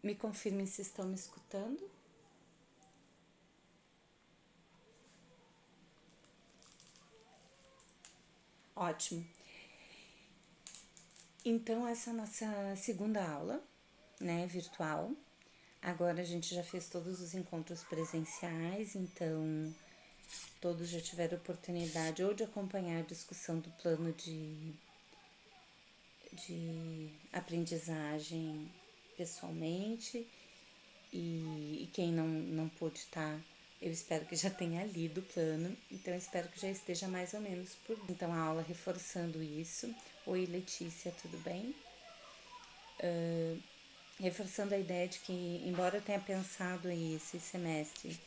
Me confirmem se estão me escutando. Ótimo. Então, essa é a nossa segunda aula, né, virtual. Agora a gente já fez todos os encontros presenciais, então todos já tiveram oportunidade ou de acompanhar a discussão do plano de aprendizagem pessoalmente, e quem não pôde estar, eu espero que já tenha lido o plano, então eu espero que já esteja mais ou menos por. Então a aula reforçando isso. Oi Letícia, tudo bem? Reforçando a ideia de que, embora eu tenha pensado aí esse semestre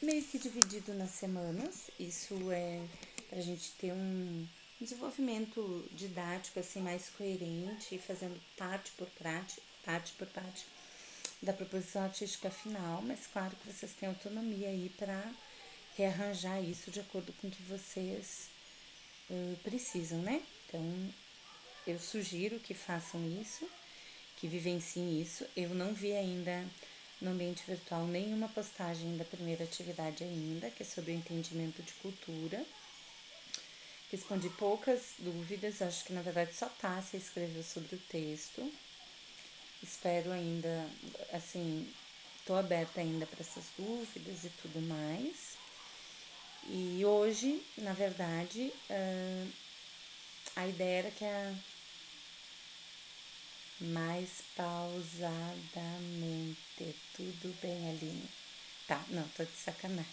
meio que dividido nas semanas, isso é para a gente ter um desenvolvimento didático assim mais coerente, fazendo parte por parte da proposição artística final, mas claro que vocês têm autonomia aí para rearranjar isso de acordo com o que vocês precisam, né? Então, eu sugiro que façam isso, que vivenciem isso. Eu não vi ainda no ambiente virtual nenhuma postagem da primeira atividade ainda, que é sobre o entendimento de cultura. Respondi poucas dúvidas, acho que na verdade só Tássia escreveu sobre o texto. Espero ainda, assim, estou aberta ainda para essas dúvidas e tudo mais. E hoje, na verdade, a ideia era que mais pausadamente. Tudo bem, Aline? Tá, não, tô de sacanagem.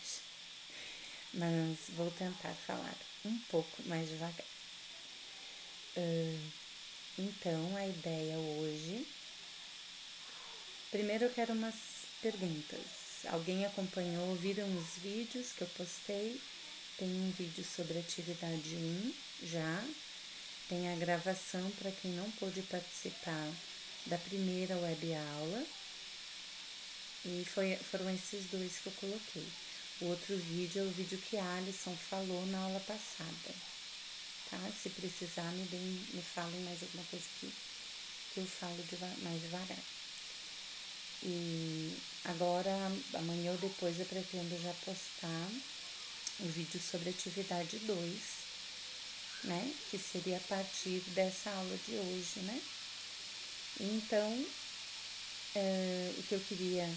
Mas vou tentar falar um pouco mais devagar. Então, a ideia hoje. Primeiro eu quero umas perguntas. Alguém acompanhou, viram os vídeos que eu postei? Tem um vídeo sobre atividade 1 já. Tem a gravação para quem não pôde participar da primeira web aula. E foram esses dois que eu coloquei. O outro vídeo é o vídeo que a Alisson falou na aula passada. Tá? Se precisar, me falem mais alguma coisa que eu falo mais devagar. E agora, amanhã ou depois, eu pretendo já postar o vídeo sobre atividade 2, né? Que seria a partir dessa aula de hoje, né? Então, o que eu queria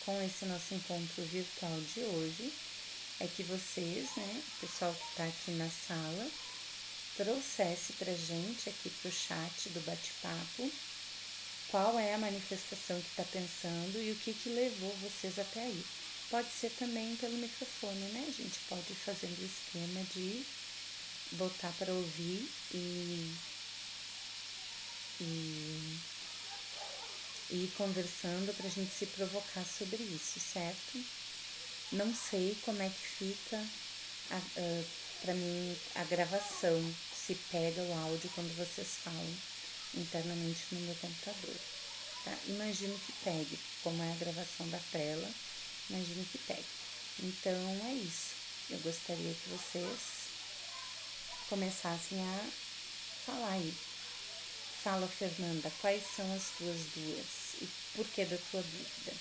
com esse nosso encontro virtual de hoje é que vocês, né, o pessoal que está aqui na sala, trouxesse pra gente aqui pro chat do bate-papo qual é a manifestação que está pensando e o que levou vocês até aí. Pode ser também pelo microfone, né? A gente pode ir fazendo o esquema de botar para ouvir e ir conversando para a gente se provocar sobre isso, certo? Não sei como é que fica para mim a gravação, se pega o áudio quando vocês falam internamente no meu computador. Tá? Imagino que pegue, como é a gravação da tela, imagino que pegue. Então é isso. Eu gostaria que vocês começassem a falar aí. Fala, Fernanda, quais são as tuas duas e por que da tua dúvida?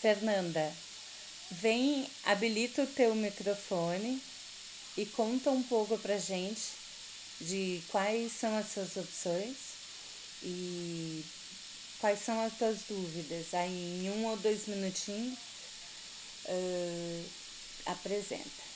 Fernanda, vem, habilita o teu microfone e conta um pouco pra gente de quais são as suas opções e quais são as tuas dúvidas. Aí em 1 ou 2 minutinhos apresenta.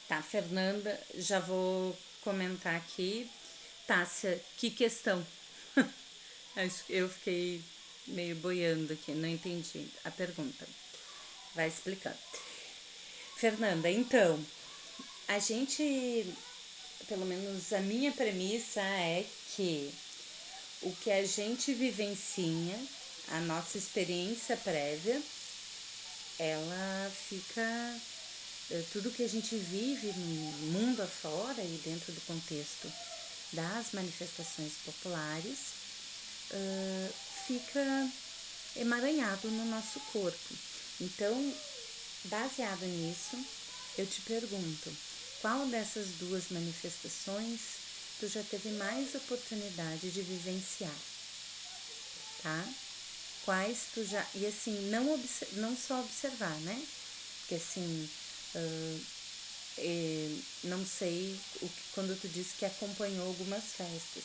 Tá, Fernanda, já vou comentar aqui. Tássia, que questão? Acho que eu fiquei meio boiando aqui, não entendi a pergunta. Vai explicando. Fernanda, então, a gente, pelo menos a minha premissa é que o que a gente vivencia, a nossa experiência prévia, ela fica. Tudo que a gente vive no mundo afora e dentro do contexto das manifestações populares, fica emaranhado no nosso corpo. Então, baseado nisso, eu te pergunto, qual dessas duas manifestações tu já teve mais oportunidade de vivenciar, tá? Quais tu já... E assim, não só observar, né? Porque assim, não sei, quando tu disse que acompanhou algumas festas,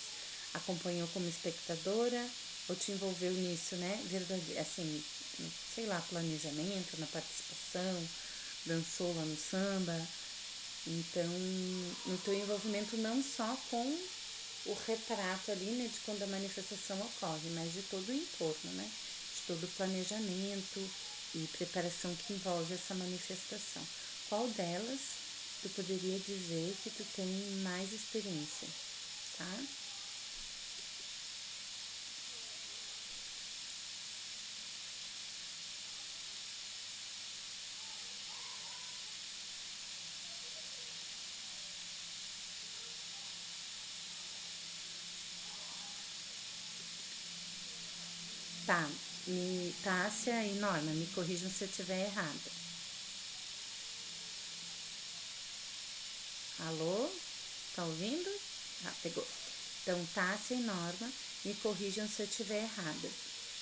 acompanhou como espectadora ou te envolveu nisso, né? Verdade, assim, sei lá, planejamento, na participação, dançou lá no samba. Então, no teu envolvimento não só com o retrato ali, né, de quando a manifestação ocorre, mas de todo o entorno, né? De todo o planejamento e preparação que envolve essa manifestação. Qual delas tu poderia dizer que tu tem mais experiência, tá? Tá, Tássia e Norma, me corrijam se eu estiver errada. Alô? Tá ouvindo? Ah, pegou. Então, Tássia e Norma, me corrijam se eu estiver errada.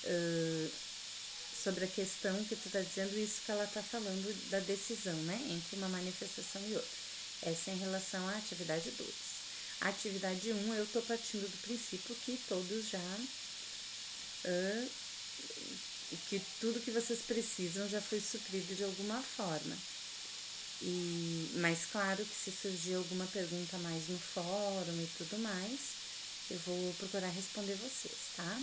Uh, Sobre a questão que tu tá dizendo, isso que ela tá falando da decisão, né? Entre uma manifestação e outra. Essa é em relação à atividade 2. A atividade 1, eu tô partindo do princípio que todos já... que tudo que vocês precisam já foi suprido de alguma forma. Mas claro que se surgir alguma pergunta mais no fórum e tudo mais, eu vou procurar responder vocês, tá?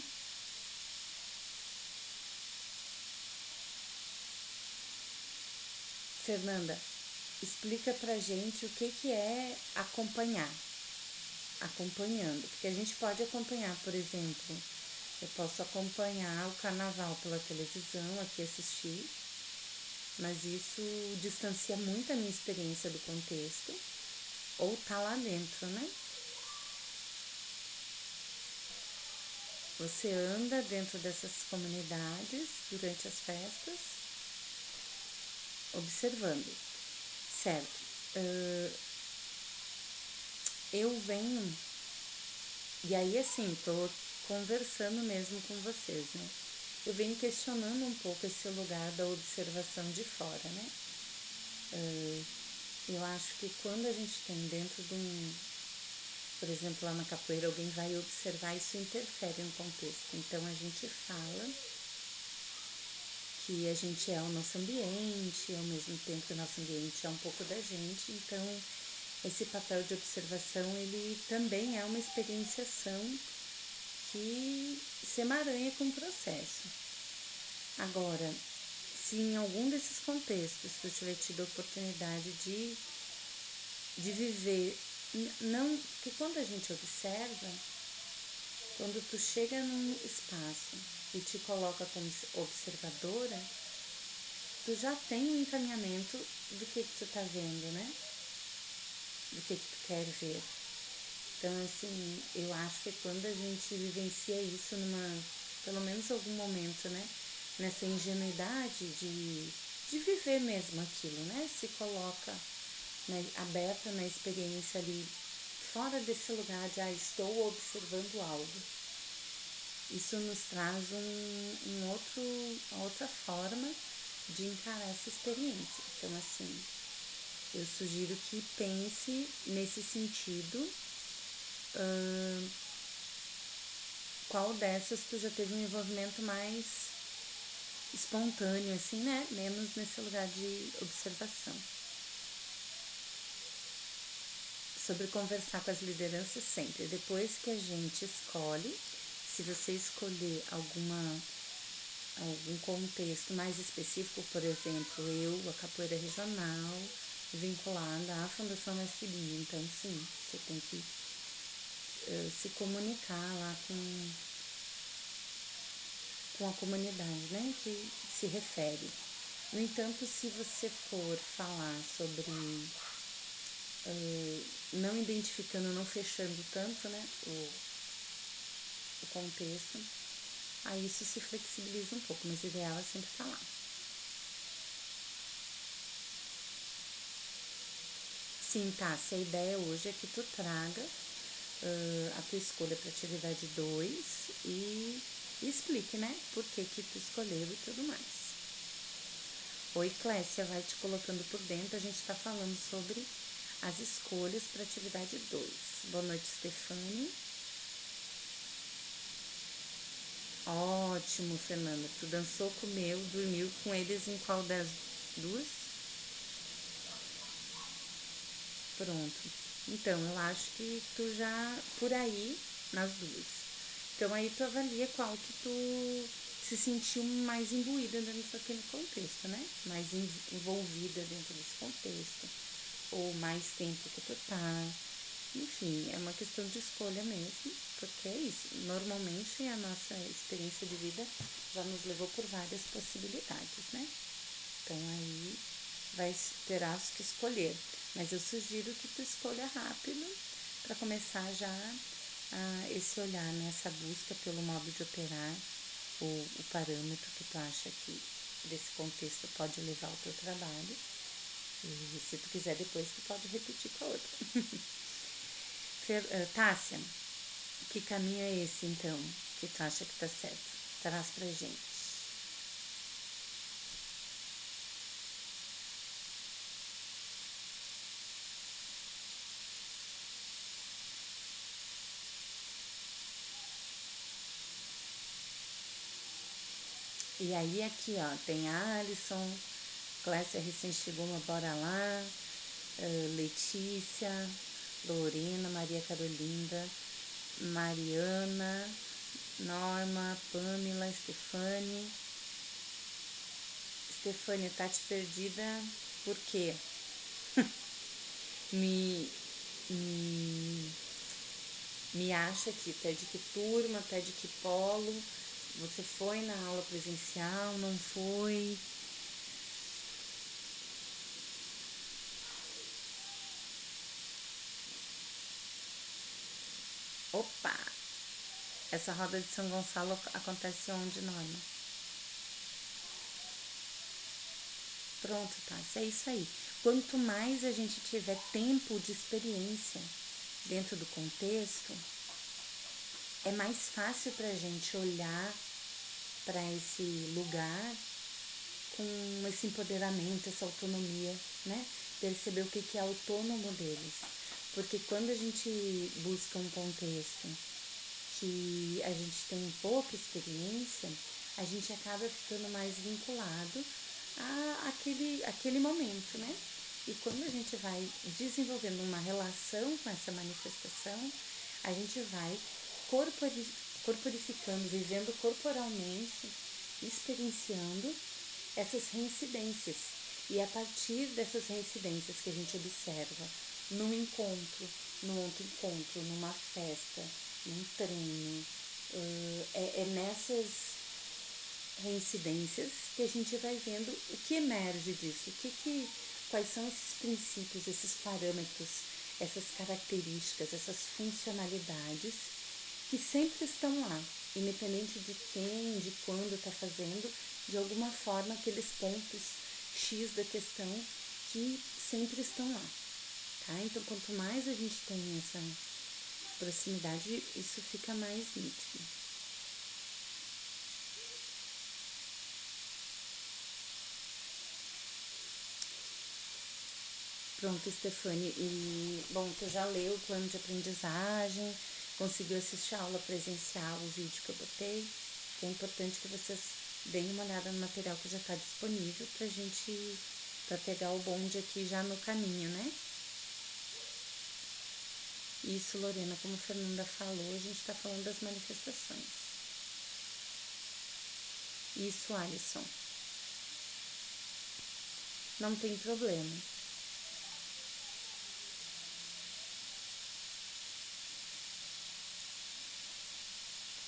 Fernanda, explica pra gente o que é acompanhar, acompanhando, porque a gente pode acompanhar, por exemplo, eu posso acompanhar o carnaval pela televisão, aqui assistir, mas isso distancia muito a minha experiência do contexto, ou tá lá dentro, né? Você anda dentro dessas comunidades durante as festas, observando, certo? Eu venho, e aí assim, tô conversando mesmo com vocês, né? Eu venho questionando um pouco esse lugar da observação de fora, né? Eu acho que quando a gente tem dentro de um, por exemplo, lá na capoeira, alguém vai observar, isso interfere no contexto. Então a gente fala que a gente é o nosso ambiente, ao mesmo tempo que o nosso ambiente é um pouco da gente. Então esse papel de observação, ele também é uma experienciação que se emaranha com o processo. Agora, se em algum desses contextos tu tiver tido a oportunidade de viver, não, porque quando a gente observa, quando tu chega num espaço e te coloca como observadora, tu já tem um encaminhamento do que tu tá vendo, né? Do que tu quer ver. Então, assim, eu acho que quando a gente vivencia isso numa, pelo menos algum momento, né? Nessa ingenuidade de viver mesmo aquilo, né? Se coloca, né, aberta na experiência ali, fora desse lugar de, estou observando algo. Isso nos traz uma outra forma de encarar essa experiência. Então, assim, eu sugiro que pense nesse sentido. Qual dessas tu já teve um envolvimento mais espontâneo, assim, né? Menos nesse lugar de observação. sobre conversar com as lideranças sempre. Depois que a gente escolhe, se você escolher algum contexto mais específico, por exemplo, a capoeira regional, vinculada à Fundação Mestre Bia, então sim, você tem que se comunicar lá com a comunidade, né, que se refere. No entanto, se você for falar sobre não identificando, não fechando tanto, né, o contexto, aí isso se flexibiliza um pouco, mas o ideal é sempre falar. Sim, tá, se a ideia hoje é que tu traga a tua escolha para atividade 2 e explique, né, por que tu escolheu e tudo mais. Oi, Clécia, vai te colocando por dentro, a gente tá falando sobre as escolhas para atividade 2. Boa noite, Stefane. Ótimo, Fernanda. Tu dançou, comeu, dormiu com eles em qual das duas? Pronto. Então, eu acho que tu já, por aí, nas duas. Então, aí tu avalia qual que tu se sentiu mais imbuída dentro daquele contexto, né? Mais envolvida dentro desse contexto. Ou mais tempo que tu tá. Enfim, é uma questão de escolha mesmo, porque é isso. Normalmente a nossa experiência de vida já nos levou por várias possibilidades, né? Então aí terás que escolher. Mas eu sugiro que tu escolha rápido para começar já esse olhar nessa busca pelo modo de operar, o parâmetro que tu acha que desse contexto pode levar ao teu trabalho. E se tu quiser depois, tu pode repetir com a outra. Tássia, que caminho é esse então que tu acha que tá certo? Traz pra gente. E aí aqui, ó, tem a Alisson, Clécia recém chegou, bora lá, Letícia, Lorena, Maria Carolina, Mariana, Norma, Pamela, Stefane. Stefane, tá te perdida por quê? Me acha aqui, tá de que turma, tá de que polo, você foi na aula presencial, não foi? Opa! Essa roda de São Gonçalo acontece onde, Norma? Pronto, tá, é isso aí. Quanto mais a gente tiver tempo de experiência dentro do contexto, é mais fácil pra gente olhar para esse lugar com esse empoderamento, essa autonomia, né? Perceber o que é autônomo deles. Porque quando a gente busca um contexto que a gente tem pouca experiência, a gente acaba ficando mais vinculado àquele momento, né? E quando a gente vai desenvolvendo uma relação com essa manifestação, a gente vai corporificando, vivendo corporalmente, experienciando essas reincidências. E é a partir dessas reincidências que a gente observa num encontro, num outro encontro, numa festa, num treino, é nessas reincidências que a gente vai vendo o que emerge disso, quais são esses princípios, esses parâmetros, essas características, essas funcionalidades que sempre estão lá, independente de quem, de quando está fazendo, de alguma forma aqueles pontos X da questão que sempre estão lá, tá? Então, quanto mais a gente tem essa proximidade, isso fica mais nítido. Pronto, Stefane, e bom, tu já leu o plano de aprendizagem, conseguiu assistir a aula presencial, o vídeo que eu botei, que é importante que vocês deem uma olhada no material que já está disponível para pegar o bonde aqui já no caminho, né? Isso, Lorena, como a Fernanda falou, a gente está falando das manifestações. Isso, Alisson. Não tem problema.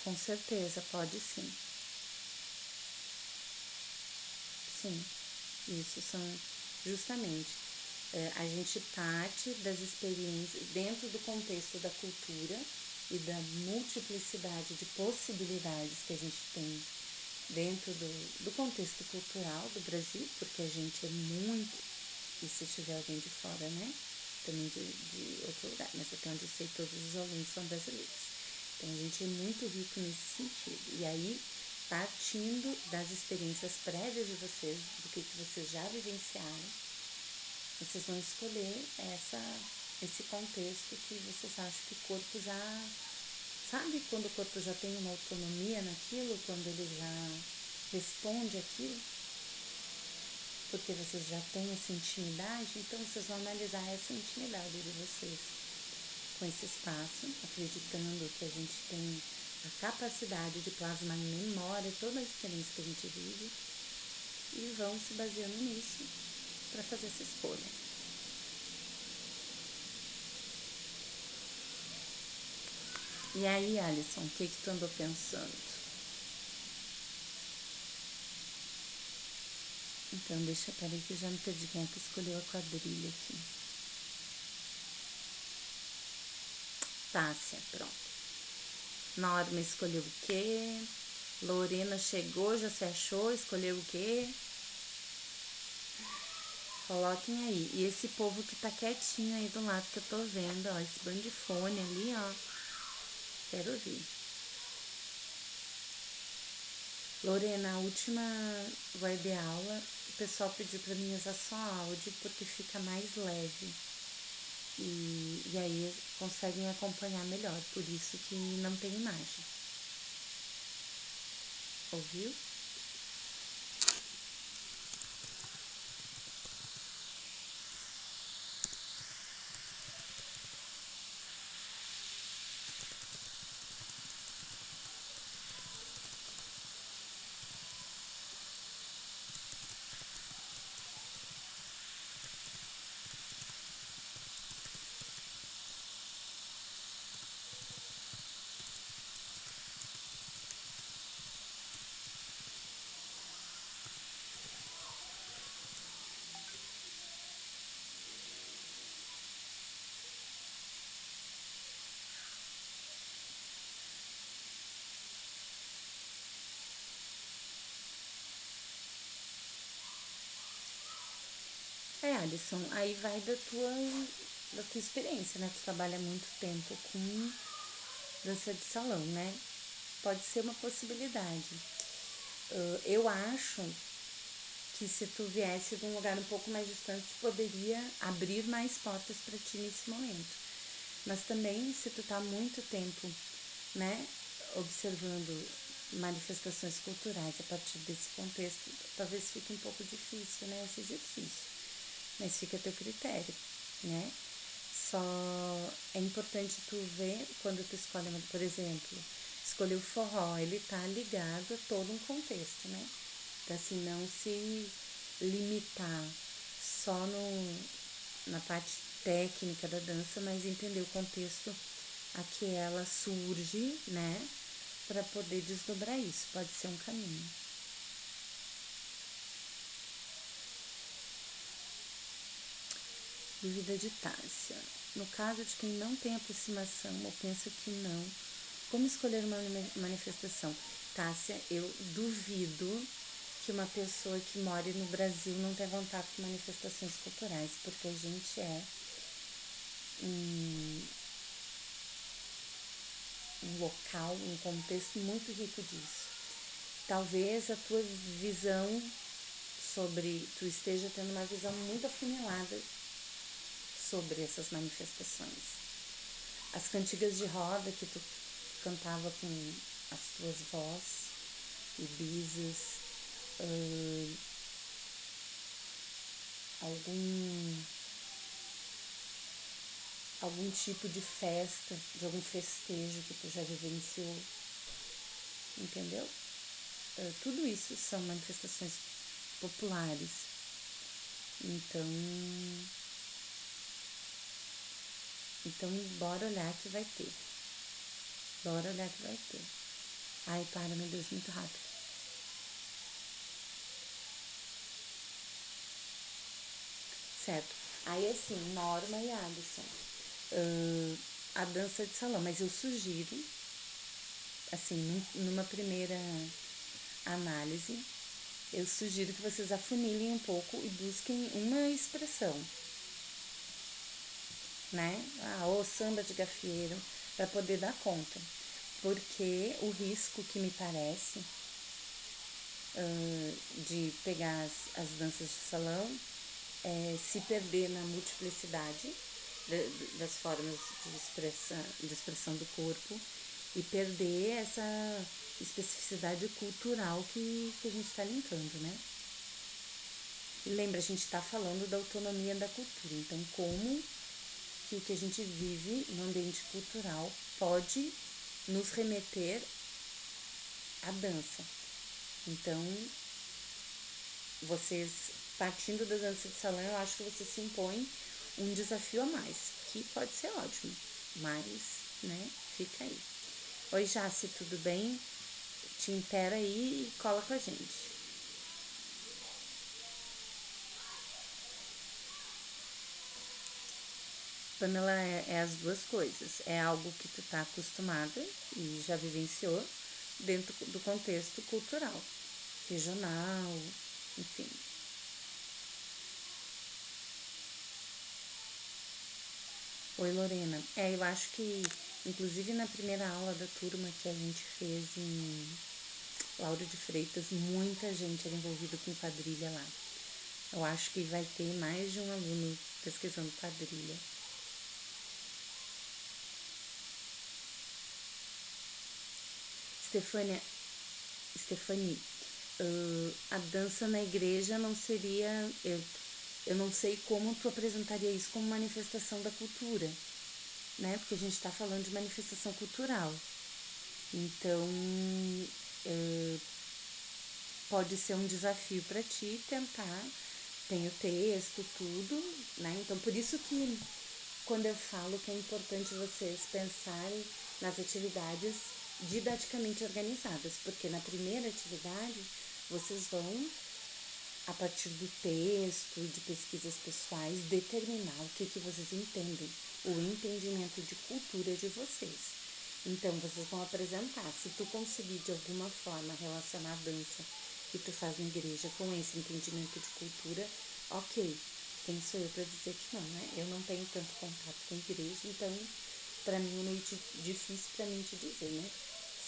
Com certeza, pode sim. Sim, isso são justamente. A gente parte das experiências dentro do contexto da cultura e da multiplicidade de possibilidades que a gente tem dentro do contexto cultural do Brasil, porque a gente é muito, e se tiver alguém de fora, né? Também de outro lugar, mas até onde eu sei, todos os alunos são brasileiros. Então a gente é muito rico nesse sentido. E aí, partindo das experiências prévias de vocês, do que vocês já vivenciaram, vocês vão escolher esse contexto que vocês acham que o corpo já... Sabe quando o corpo já tem uma autonomia naquilo, quando ele já responde aquilo? Porque vocês já têm essa intimidade, então vocês vão analisar essa intimidade de vocês com esse espaço, acreditando que a gente tem a capacidade de plasmar em memória toda a experiência que a gente vive, e vão se baseando nisso para fazer essa escolha. E aí, Alisson, o que tu andou pensando? Então, deixa, peraí que eu já me perdi quem é que escolheu a quadrilha aqui. Tássia, pronto. Norma escolheu o quê? Lorena chegou, já se achou, escolheu o quê? Coloquem aí. E esse povo que tá quietinho aí do lado que eu tô vendo, ó, esse bando de fone ali, ó. Quero ouvir. Lorena, a última web aula, o pessoal pediu pra mim usar só áudio porque fica mais leve. E aí conseguem acompanhar melhor, por isso que não tem imagem. Ouviu? Alisson, aí vai da tua experiência, né? Tu trabalha muito tempo com dança de salão, né? Pode ser uma possibilidade. Eu acho que se tu viesse de um lugar um pouco mais distante, poderia abrir mais portas para ti nesse momento. Mas também, se tu tá muito tempo, né, observando manifestações culturais a partir desse contexto, talvez fique um pouco difícil, né, esse exercício. Mas fica a teu critério, né? Só é importante tu ver quando tu escolhe, por exemplo, escolher o forró, ele tá ligado a todo um contexto, né? Então, assim, não se limitar só na parte técnica da dança, mas entender o contexto a que ela surge, né? Para poder desdobrar isso, pode ser um caminho. Dúvida de Tássia. No caso de quem não tem aproximação ou pensa que não, como escolher uma manifestação? Tássia, eu duvido que uma pessoa que mora no Brasil não tenha contato com manifestações culturais, porque a gente é um local, um contexto muito rico disso. Talvez a tua visão tu esteja tendo uma visão muito afunilada sobre essas manifestações. As cantigas de roda que tu cantava com as tuas vós e bisas, algum algum tipo de festa, de algum festejo que tu já vivenciou, entendeu? Tudo isso são manifestações populares. Então, bora olhar que vai ter. Bora olhar que vai ter. Ai, para, meu Deus, muito rápido. Certo. Aí, assim, Norma e Alisson. A dança de salão, mas eu sugiro, assim, numa primeira análise, eu sugiro que vocês afunilem um pouco e busquem uma expressão, né? Ou samba de gafieiro, para poder dar conta. Porque o risco que me parece de pegar as danças de salão é se perder na multiplicidade das formas de expressão do corpo e perder essa especificidade cultural que a gente está linkando, né? E lembra, a gente está falando da autonomia da cultura, então como que o que a gente vive no ambiente cultural pode nos remeter à dança. Então, vocês, partindo da dança de salão, eu acho que você se impõe um desafio a mais, que pode ser ótimo, mas, né, fica aí. Oi, Jace, tudo bem? Te intera aí e cola com a gente. Pamela, é as duas coisas. É algo que tu tá acostumada e já vivenciou dentro do contexto cultural, regional, enfim. Oi, Lorena. Eu acho que, inclusive na primeira aula da turma que a gente fez em Lauro de Freitas, muita gente era envolvida com quadrilha lá. Eu acho que vai ter mais de um aluno pesquisando quadrilha. Stephanie, a dança na igreja não seria. Eu não sei como tu apresentaria isso como manifestação da cultura, né? Porque a gente está falando de manifestação cultural. Então, pode ser um desafio para ti tentar. Tem o texto, tudo, né? Então, por isso que quando eu falo que é importante vocês pensarem nas atividades didaticamente organizadas, porque na primeira atividade vocês vão, a partir do texto e de pesquisas pessoais, determinar o que vocês entendem, o entendimento de cultura de vocês. Então, vocês vão apresentar. Se tu conseguir de alguma forma relacionar a dança que tu faz na igreja com esse entendimento de cultura, ok. Quem sou eu para dizer que não, né? Eu não tenho tanto contato com a igreja, então para mim é meio difícil para mim te dizer, né?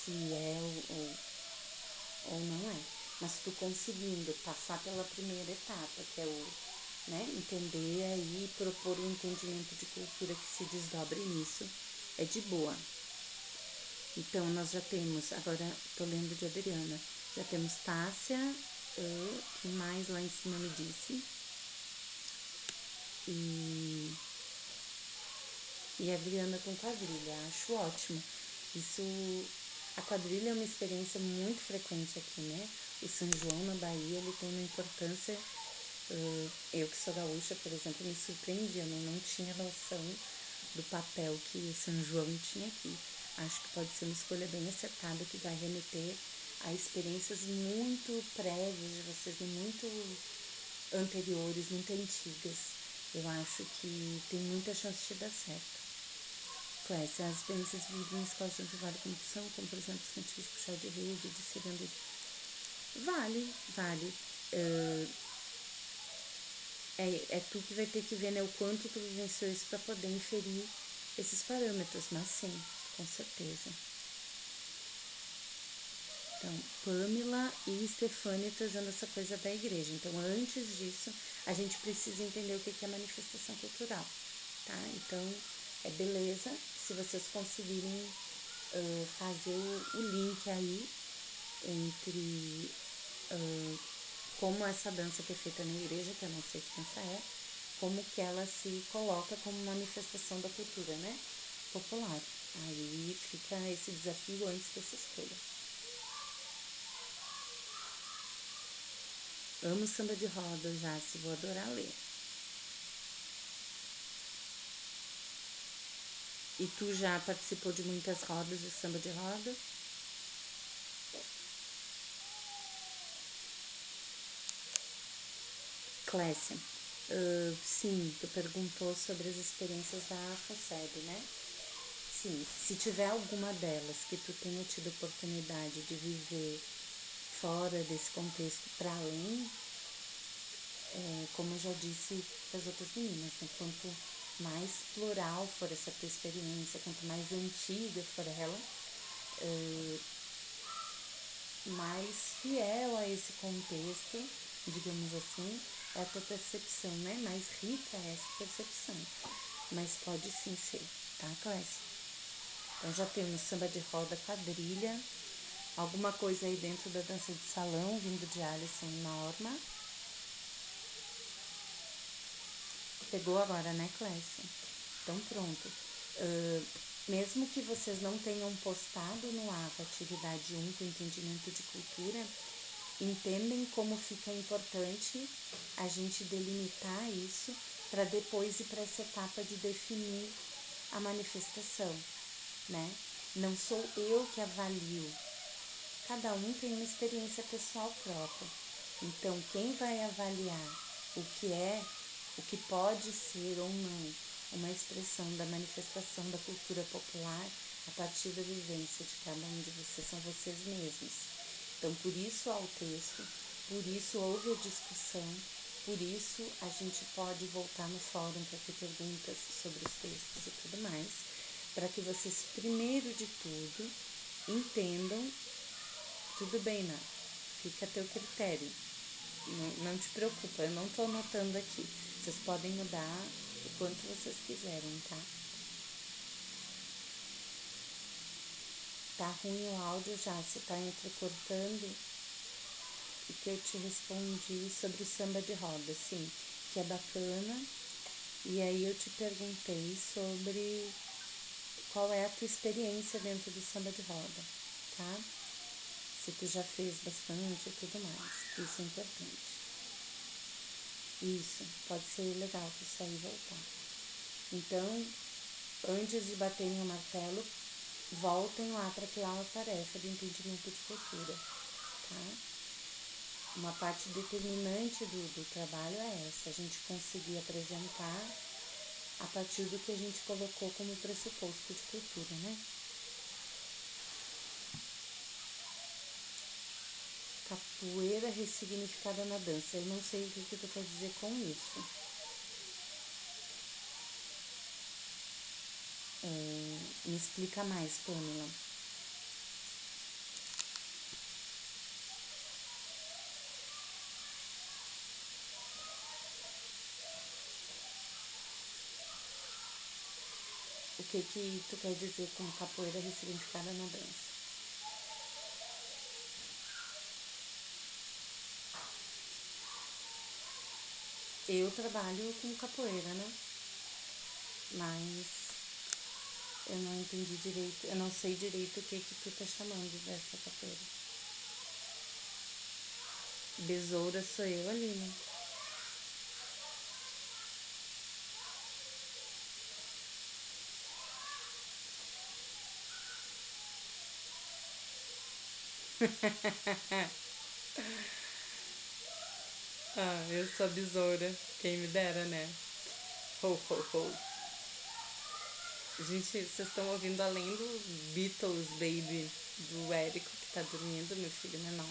Se é ou não é. Mas tu conseguindo passar pela primeira etapa, que é o, né, entender aí, propor um entendimento de cultura que se desdobre nisso, é de boa. Então, nós já temos, agora tô lendo de Adriana, já temos Tássia, quem mais lá em cima me disse? E Adriana com quadrilha, acho ótimo. Isso, a quadrilha é uma experiência muito frequente aqui, né? O São João na Bahia, ele tem uma importância, eu que sou gaúcha, por exemplo, me surpreendi, eu não tinha noção do papel que o São João tinha aqui. Acho que pode ser uma escolha bem acertada que vai remeter a experiências muito prévias de vocês, muito anteriores, muito antigas. Eu acho que tem muita chance de dar certo. Clécia, as experiências vividas na escola de vale como opção, como por exemplo os cantinhos de puxar de rede, de ciranda. Vale. É tu que vai ter que ver, né, o quanto tu vivenciou isso para poder inferir esses parâmetros, mas sim, com certeza. Então, Pamela e Stefania trazendo essa coisa da igreja. Então, antes disso, a gente precisa entender o que é manifestação cultural, tá? Então, é beleza se vocês conseguirem fazer o link aí entre como essa dança que é feita na igreja, que eu não sei que dança é, como que ela se coloca como manifestação da cultura, né, popular. Aí fica esse desafio antes dessa escolha. Amo samba de roda, já, se vou adorar ler. E tu já participou de muitas rodas de samba de roda? Clécia, sim, tu perguntou sobre as experiências da FACEB, né? Sim, se tiver alguma delas que tu tenha tido oportunidade de viver fora desse contexto para além, como eu já disse para as outras meninas, né? Quanto mais plural for essa tua experiência, quanto mais antiga for ela, mais fiel a esse contexto, digamos assim, é a tua percepção, né? Mais rica é essa percepção. Mas pode sim ser, tá, Clécia? Então já temos samba de roda, quadrilha, alguma coisa aí dentro da dança de salão, vindo de Alisson e Norma. Pegou agora, né, Clécia? Então pronto. Mesmo que vocês não tenham postado no AVA atividade 1 com entendimento de cultura, entendem como fica importante a gente delimitar isso para depois ir para essa etapa de definir a manifestação, né? Não sou eu que avalio, cada um tem uma experiência pessoal própria. Então, quem vai avaliar o que é, o que pode ser ou não uma expressão da manifestação da cultura popular a partir da vivência de cada um de vocês são vocês mesmos. Então, por isso há o texto, por isso houve a discussão, por isso a gente pode voltar no fórum para ter perguntas sobre os textos e tudo mais, para que vocês, primeiro de tudo, entendam. Tudo bem, Ná, fica a teu critério, não te preocupa, eu não tô anotando aqui, vocês podem mudar o quanto vocês quiserem, tá? Tá ruim o áudio já, você tá entrecortando o que eu te respondi sobre o samba de roda, sim, que é bacana. E aí eu te perguntei sobre qual é a tua experiência dentro do samba de roda, tá? Se tu já fez bastante e tudo mais, isso é importante. Isso, pode ser legal tu sair e voltar. Então, antes de baterem o martelo, voltem lá para aquela tarefa de entendimento de cultura, tá? Uma parte determinante do trabalho é essa, a gente conseguir apresentar a partir do que a gente colocou como pressuposto de cultura, né? Capoeira ressignificada na dança. Eu não sei o que tu quer dizer com isso. Me explica mais, Pamela. O que tu quer dizer com capoeira ressignificada na dança? Eu trabalho com capoeira, né? Mas eu não entendi direito, eu não sei direito o que tu tá chamando dessa capoeira. Besoura sou eu ali, né? Ah, eu sou a besoura. Quem me dera, né? Ho, ho, ho. Gente, vocês estão ouvindo além do Beatles Baby do Érico, que tá dormindo, meu filho menor.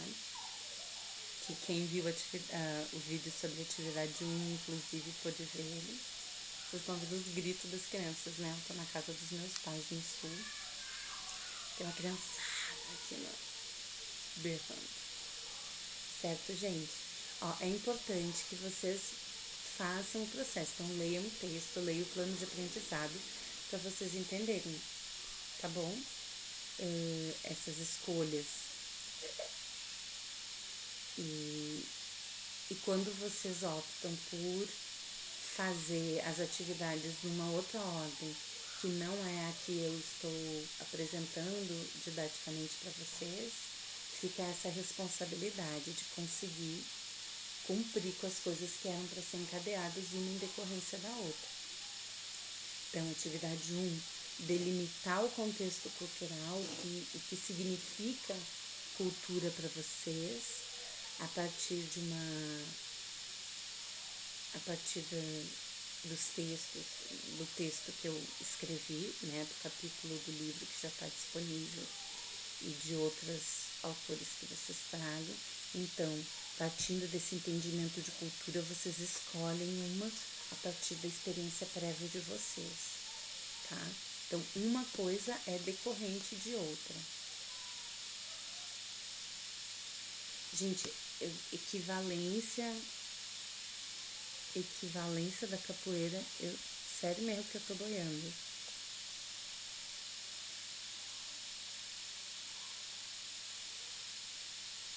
Que quem viu o vídeo sobre atividade 1, inclusive, pôde ver ele. Vocês estão ouvindo os gritos das crianças, né? Eu tô na casa dos meus pais no sul. Tem uma criançada aqui no berrando. Certo, gente? Ó, é importante que vocês façam o processo. Então, leiam o texto, leiam o plano de aprendizado para vocês entenderem, tá bom? Essas escolhas. E quando vocês optam por fazer as atividades numa outra ordem, que não é a que eu estou apresentando didaticamente para vocês, fica essa responsabilidade de conseguir cumprir com as coisas que eram para ser encadeadas uma em decorrência da outra. Então, atividade 1, delimitar o contexto cultural, o que significa cultura para vocês, a partir dos textos, do texto que eu escrevi, né, do capítulo do livro que já está disponível e de outros autores que vocês tragam. Então, partindo desse entendimento de cultura, vocês escolhem uma a partir da experiência prévia de vocês, tá? Então, uma coisa é decorrente de outra. Gente, equivalência da capoeira, sério mesmo que eu tô boiando.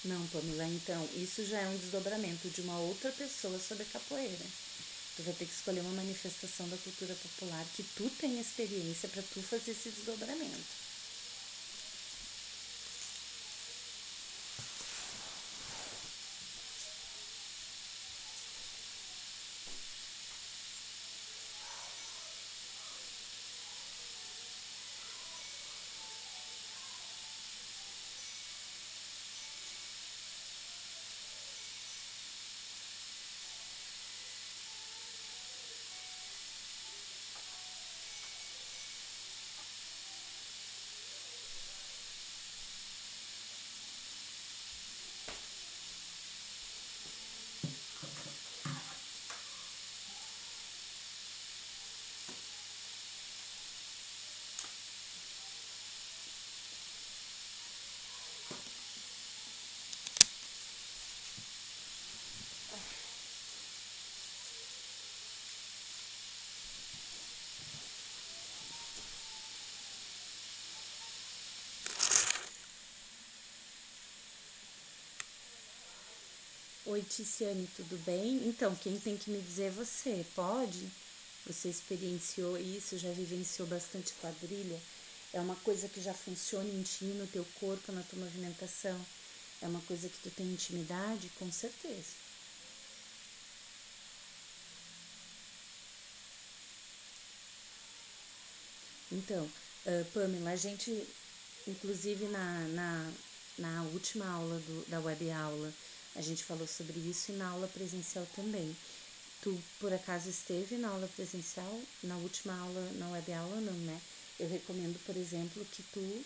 Não, Pamela, então, isso já é um desdobramento de uma outra pessoa sobre a capoeira. Tu vai ter que escolher uma manifestação da cultura popular que tu tem experiência para tu fazer esse desdobramento. Oi, Ticiane, tudo bem? Então, quem tem que me dizer é você, pode? Você experienciou isso, já vivenciou bastante quadrilha? É uma coisa que já funciona em ti, no teu corpo, na tua movimentação? É uma coisa que tu tem intimidade? Com certeza. Então, Pamela, a gente, inclusive na última aula da web aula, a gente falou sobre isso e na aula presencial também. Tu, por acaso, esteve na aula presencial? Na última aula, na web aula, não, né? Eu recomendo, por exemplo, que tu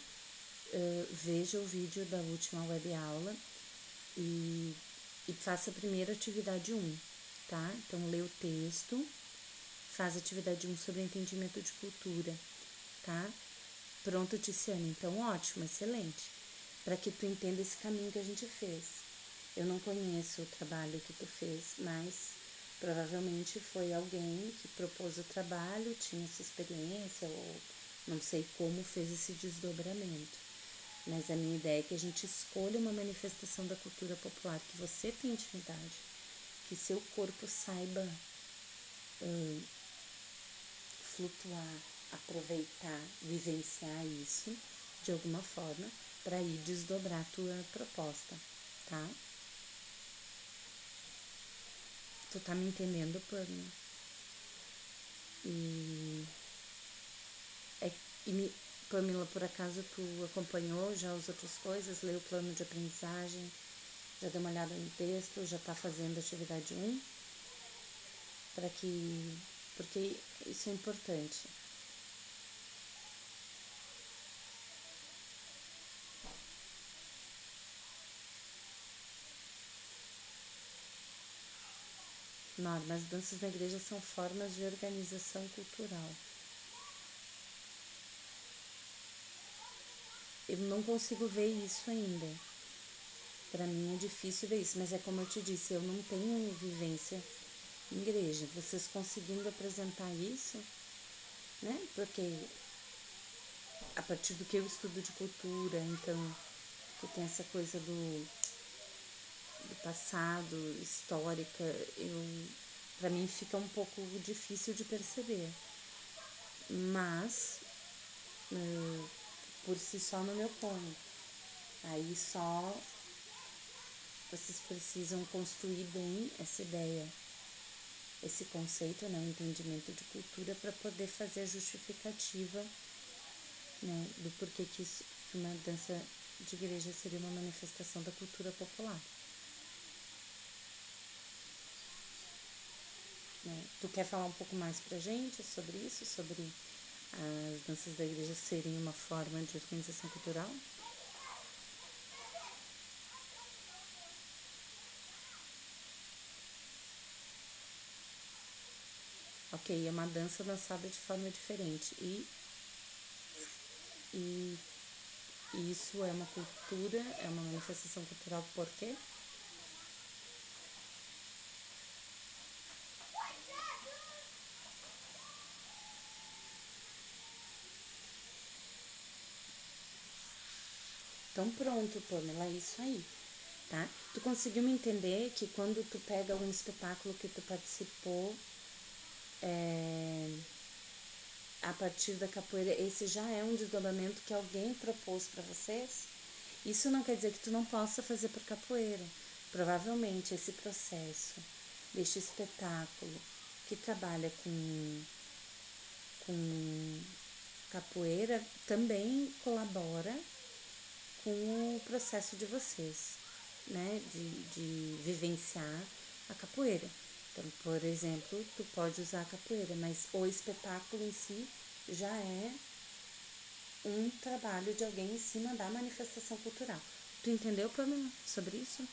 veja o vídeo da última web aula e faça a primeira atividade 1, tá? Então, lê o texto, faz a atividade 1 sobre entendimento de cultura, tá? Pronto, Ticiane. Então, ótimo, excelente. Para que tu entenda esse caminho que a gente fez. Eu não conheço o trabalho que tu fez, mas provavelmente foi alguém que propôs o trabalho, tinha essa experiência, ou não sei como fez esse desdobramento. Mas a minha ideia é que a gente escolha uma manifestação da cultura popular que você tem intimidade, que seu corpo saiba flutuar, aproveitar, vivenciar isso de alguma forma para ir desdobrar a tua proposta, tá? Tu tá me entendendo, Pamela? Pamela, por acaso tu acompanhou já as outras coisas, leu o plano de aprendizagem, já deu uma olhada no texto, já tá fazendo a atividade 1? Porque isso é importante. Norma, as danças da igreja são formas de organização cultural. Eu não consigo ver isso ainda. Para mim é difícil ver isso, mas é como eu te disse, eu não tenho vivência em igreja. Vocês conseguindo apresentar isso, né? Porque a partir do que eu estudo de cultura, então tu tem essa coisa do passado, histórica, para mim fica um pouco difícil de perceber. Mas, por si só não me oponho. Aí só vocês precisam construir bem essa ideia, esse conceito, né, o entendimento de cultura, para poder fazer a justificativa, né, do porquê que uma dança de igreja seria uma manifestação da cultura popular. Né? Tu quer falar um pouco mais pra gente sobre isso, sobre as danças da igreja serem uma forma de organização cultural? Ok, é uma dança dançada de forma diferente e isso é uma cultura, é uma manifestação cultural por quê? Então pronto, Pamela, é isso aí, tá? Tu conseguiu me entender que quando tu pega um espetáculo que tu participou, a partir da capoeira, esse já é um desdobramento que alguém propôs para vocês? Isso não quer dizer que tu não possa fazer por capoeira. Provavelmente esse processo deste espetáculo que trabalha com capoeira também colabora com o processo de vocês, né? De vivenciar a capoeira. Então, por exemplo, tu pode usar a capoeira, mas o espetáculo em si já é um trabalho de alguém em cima da manifestação cultural. Tu entendeu, Pamela, sobre isso?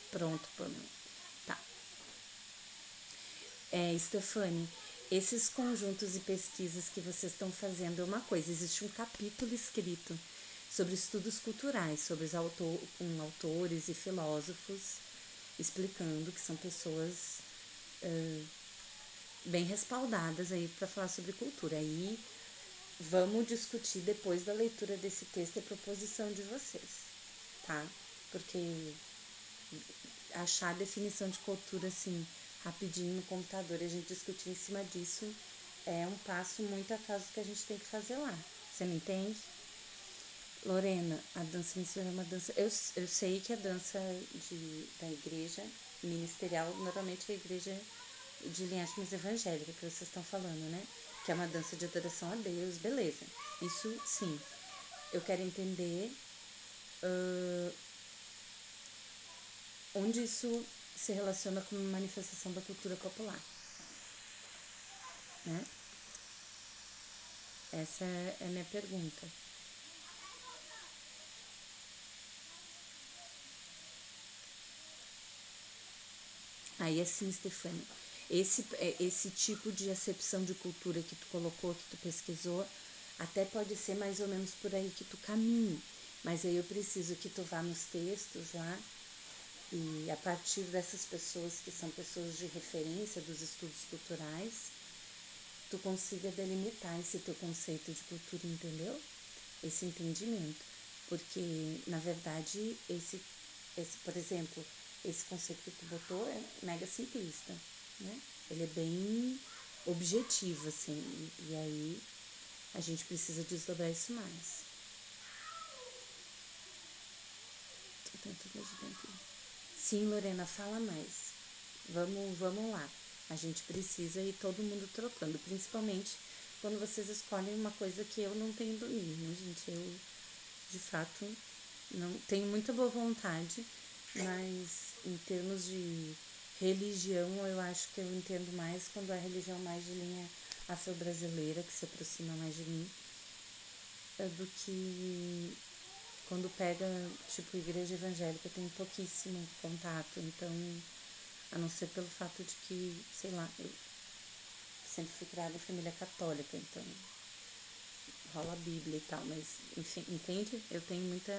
Pronto, Pamela. Tá. Stephanie, esses conjuntos e pesquisas que vocês estão fazendo é uma coisa. Existe um capítulo escrito sobre estudos culturais, sobre os autores e filósofos, explicando que são pessoas bem respaldadas aí para falar sobre cultura. Aí vamos discutir depois da leitura desse texto a proposição de vocês, tá? Porque achar a definição de cultura assim rapidinho no computador e a gente discutir em cima disso é um passo muito atrás do que a gente tem que fazer lá. Você me entende? Lorena, a dança missionária é uma dança. Eu sei que a dança da igreja ministerial, normalmente é a igreja de linhagem mais evangélica que vocês estão falando, né? Que é uma dança de adoração a Deus, beleza. Isso sim. Eu quero entender onde isso se relaciona com uma manifestação da cultura popular, né? Essa é a minha pergunta. Aí assim, Stefania, esse tipo de acepção de cultura que tu colocou, que tu pesquisou, até pode ser mais ou menos por aí que tu caminhe. Mas aí eu preciso que tu vá nos textos lá e a partir dessas pessoas que são pessoas de referência dos estudos culturais, tu consiga delimitar esse teu conceito de cultura, entendeu? Esse entendimento. Porque, na verdade, por exemplo, esse conceito que tu botou é mega simplista, né? Ele é bem objetivo, assim, e aí a gente precisa desdobrar isso mais. Tô tentando ajudar aqui. Sim, Lorena, fala mais. Vamos lá. A gente precisa ir todo mundo trocando, principalmente quando vocês escolhem uma coisa que eu não tenho domínio, né, gente? Eu, de fato, não tenho muita boa vontade, mas em termos de religião, eu acho que eu entendo mais quando é religião mais de linha afro-brasileira, que se aproxima mais de mim, do que quando pega, tipo, igreja evangélica, tem pouquíssimo contato, então, a não ser pelo fato de que, sei lá, eu sempre fui criada em família católica, então rola a Bíblia e tal, mas, enfim, entende? Eu tenho muita.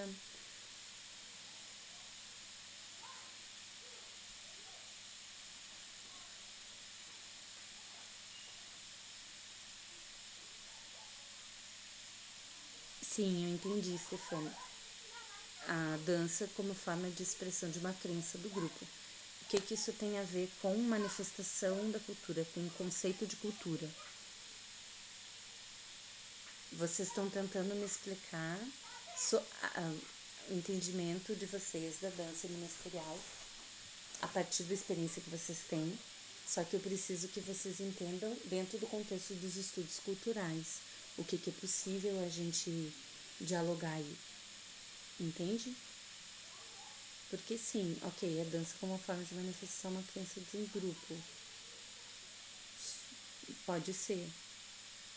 Sim, eu entendi, Stefano. A dança como forma de expressão de uma crença do grupo. O que que isso tem a ver com manifestação da cultura, com o conceito de cultura? Vocês estão tentando me explicar o entendimento de vocês da dança ministerial a partir da experiência que vocês têm, só que eu preciso que vocês entendam dentro do contexto dos estudos culturais o que é possível a gente dialogar aí, entende? Porque sim, ok, a dança como uma forma de manifestação uma crença de um grupo, pode ser,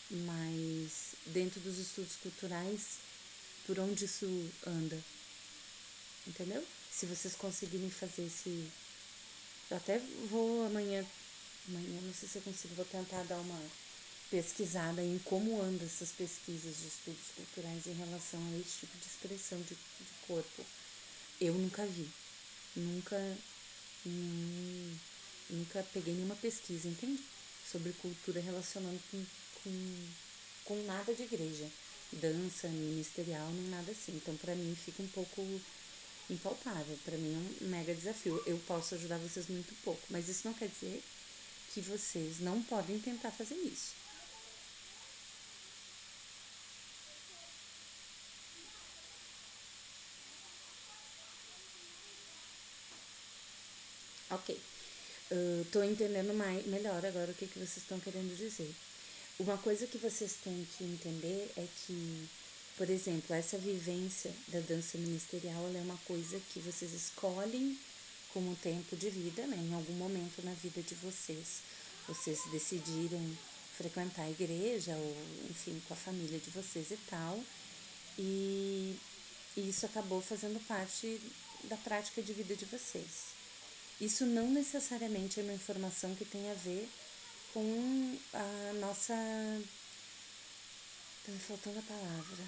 mas dentro dos estudos culturais, por onde isso anda, entendeu? Se vocês conseguirem fazer esse... Eu até vou amanhã não sei se eu consigo, vou tentar dar uma pesquisada em como andam essas pesquisas de estudos culturais em relação a esse tipo de expressão de corpo. Eu nunca vi, nunca, nunca peguei nenhuma pesquisa, entende? Sobre cultura relacionando com nada de igreja, dança, ministerial, nem nada assim. Então, pra mim, fica um pouco impalpável. Pra mim é um mega desafio. Eu posso ajudar vocês muito pouco, mas isso não quer dizer que vocês não podem tentar fazer isso. Ok. Tô entendendo melhor agora o que vocês estão querendo dizer. Uma coisa que vocês têm que entender é que, por exemplo, essa vivência da dança ministerial ela é uma coisa que vocês escolhem como tempo de vida, né? Em algum momento na vida de vocês. Vocês decidiram frequentar a igreja ou, enfim, com a família de vocês e tal. E isso acabou fazendo parte da prática de vida de vocês. Isso não necessariamente é uma informação que tem a ver com a nossa... Tá me faltando a palavra.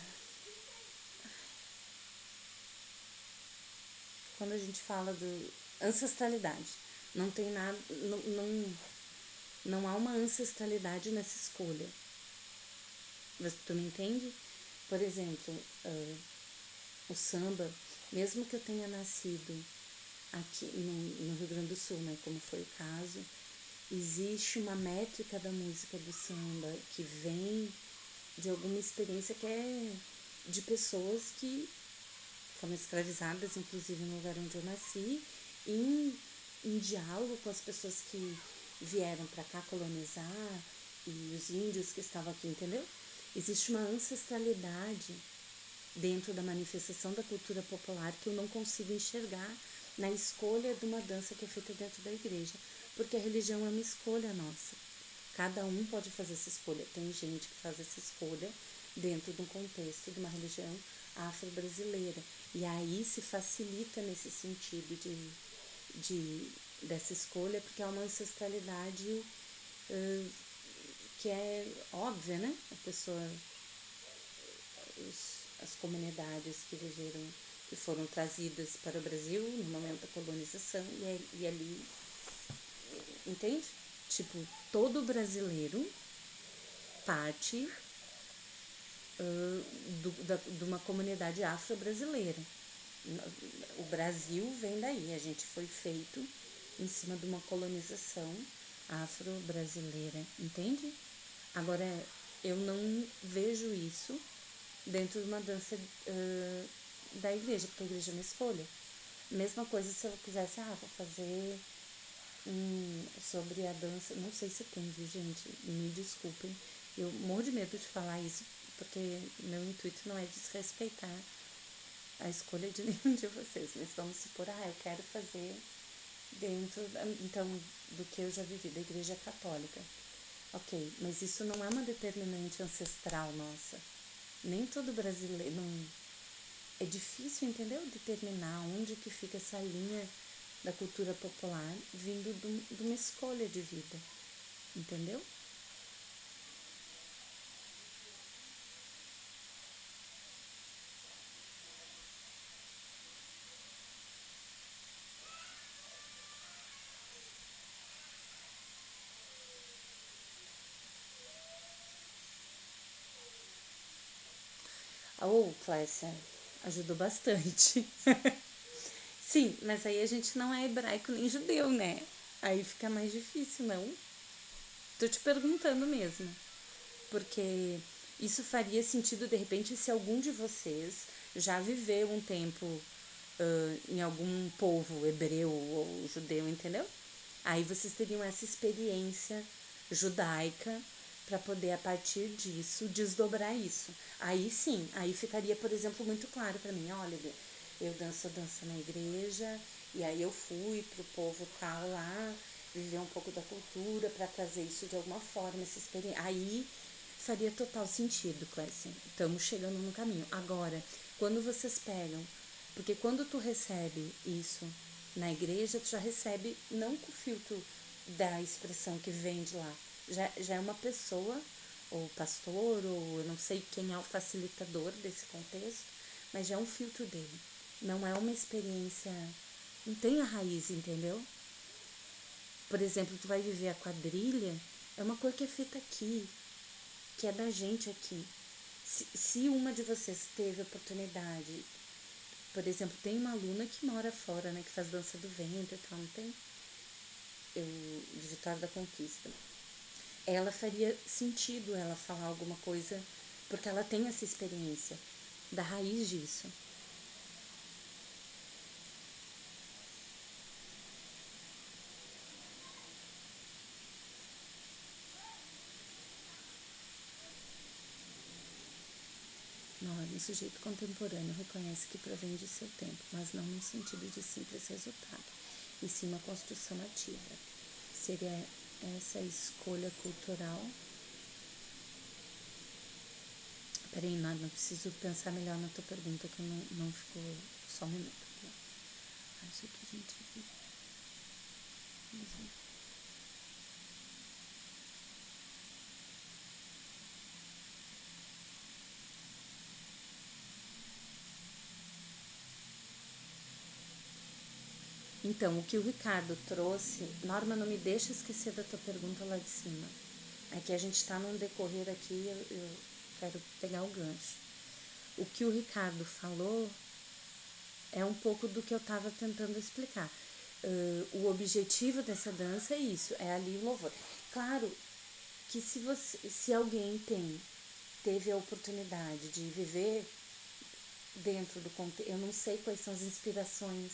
Quando a gente fala do ancestralidade, não tem nada, não há uma ancestralidade nessa escolha. Tu me entende? Por exemplo, o samba, mesmo que eu tenha nascido aqui no Rio Grande do Sul, né, como foi o caso, existe uma métrica da música do samba que vem de alguma experiência que é de pessoas que foram escravizadas, inclusive no lugar onde eu nasci, em diálogo com as pessoas que vieram para cá colonizar e os índios que estavam aqui, entendeu? Existe uma ancestralidade dentro da manifestação da cultura popular que eu não consigo enxergar na escolha de uma dança que é feita dentro da igreja, porque a religião é uma escolha nossa. Cada um pode fazer essa escolha. Tem gente que faz essa escolha dentro de um contexto de uma religião afro-brasileira. E aí se facilita nesse sentido dessa escolha, porque é uma ancestralidade que é óbvia, né? A pessoa, as comunidades que viveram, que foram trazidas para o Brasil no momento da colonização, e ali, entende? Tipo, todo brasileiro parte de uma comunidade afro-brasileira. O Brasil vem daí, a gente foi feito em cima de uma colonização afro-brasileira, entende? Agora, eu não vejo isso dentro de uma dança da igreja, porque a igreja é uma escolha. Mesma coisa se eu quisesse, vou fazer sobre a dança, não sei se tem, viu, gente? Me desculpem, eu morro de medo de falar isso, porque meu intuito não é desrespeitar a escolha de nenhum de vocês, mas vamos supor, eu quero fazer dentro, então, do que eu já vivi, da igreja católica. Ok, mas isso não é uma determinante ancestral nossa. Nem todo brasileiro... Não, é difícil, entendeu? Determinar onde que fica essa linha da cultura popular vindo de uma escolha de vida, entendeu? Ou, Clécia, ajudou bastante. Sim, mas aí a gente não é hebraico nem judeu, né? Aí fica mais difícil, não? Tô te perguntando mesmo. Porque isso faria sentido, de repente, se algum de vocês já viveu um tempo em algum povo hebreu ou judeu, entendeu? Aí vocês teriam essa experiência judaica para poder, a partir disso, desdobrar isso. Aí sim, aí ficaria, por exemplo, muito claro para mim, olha, eu danço dança na igreja, e aí eu fui pro povo tal lá, viver um pouco da cultura para trazer isso de alguma forma, essa experiência. Aí faria total sentido, Clécia. Estamos chegando no caminho. Agora, quando vocês pegam, porque quando tu recebe isso na igreja, tu já recebe não com o filtro da expressão que vem de lá. Já é uma pessoa, ou pastor, ou eu não sei quem é o facilitador desse contexto, mas já é um filtro dele. Não é uma experiência, não tem a raiz, entendeu? Por exemplo, tu vai viver a quadrilha, é uma coisa que é feita aqui, que é da gente aqui. Se uma de vocês teve a oportunidade, por exemplo, tem uma aluna que mora fora, né, que faz dança do ventre e tal, não tem? De Vitória da Conquista. Ela faria sentido ela falar alguma coisa, porque ela tem essa experiência da raiz disso. No sujeito contemporâneo reconhece que provém de seu tempo, mas não no sentido de simples resultado, e sim uma construção ativa. Seria essa escolha cultural. Peraí, não preciso pensar melhor na tua pergunta, que não ficou só um minuto. Acho que a gente... Então, o que o Ricardo trouxe, Norma, não me deixa esquecer da tua pergunta lá de cima. É que a gente está num decorrer aqui, eu quero pegar o gancho. O que o Ricardo falou é um pouco do que eu estava tentando explicar. O objetivo dessa dança é isso, é ali o louvor. Claro que se alguém teve a oportunidade de viver dentro do contexto, eu não sei quais são as inspirações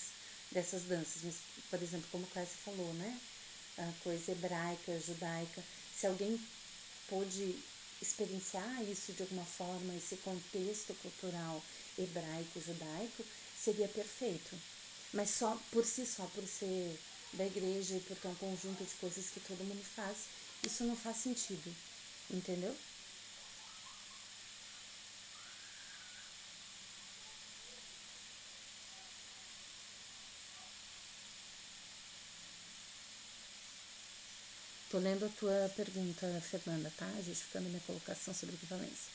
dessas danças, mas, por exemplo, como a Cássia falou, né? A coisa hebraica, judaica, se alguém pôde experienciar isso de alguma forma, esse contexto cultural hebraico-judaico, seria perfeito. Mas só por si só, por ser da igreja e por ter um conjunto de coisas que todo mundo faz, isso não faz sentido, entendeu? Tô lendo a tua pergunta, Fernanda, tá? Justificando minha colocação sobre equivalência.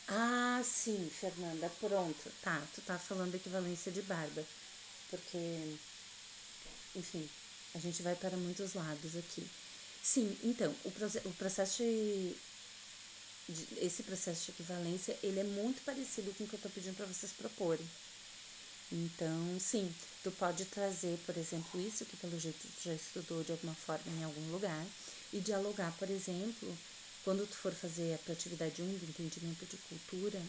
Ah, sim, Fernanda, pronto. Tá, tu tá falando da equivalência de barba. Porque, enfim, a gente vai para muitos lados aqui. Sim, então, o processo esse processo de equivalência, ele é muito parecido com o que eu tô pedindo para vocês proporem. Então, sim, tu pode trazer, por exemplo, isso que pelo jeito tu já estudou de alguma forma em algum lugar e dialogar, por exemplo, quando tu for fazer a tua atividade 1 do entendimento de cultura,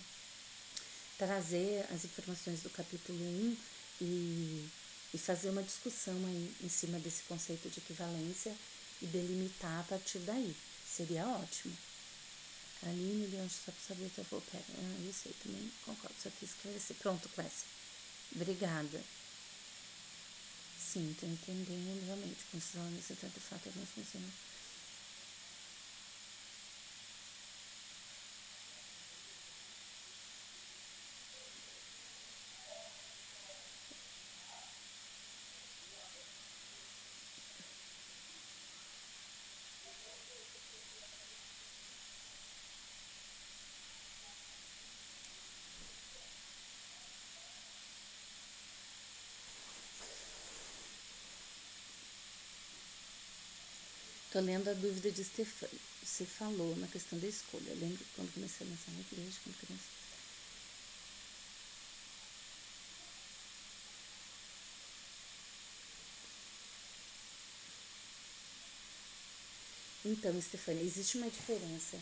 trazer as informações do capítulo 1 e fazer uma discussão aí em cima desse conceito de equivalência e delimitar a partir daí. Seria ótimo. Aline, eu acho só para saber se eu vou... Pera, isso aí também concordo, só quis esclarecer. Pronto, Clécia. Obrigada. Sim, tô entendendo realmente. Condição de de fato não funciona. Tô lendo a dúvida de Stefani. Você falou na questão da escolha. Eu lembro quando comecei a dançar na igreja, quando criança. Então, Stefania, existe uma diferença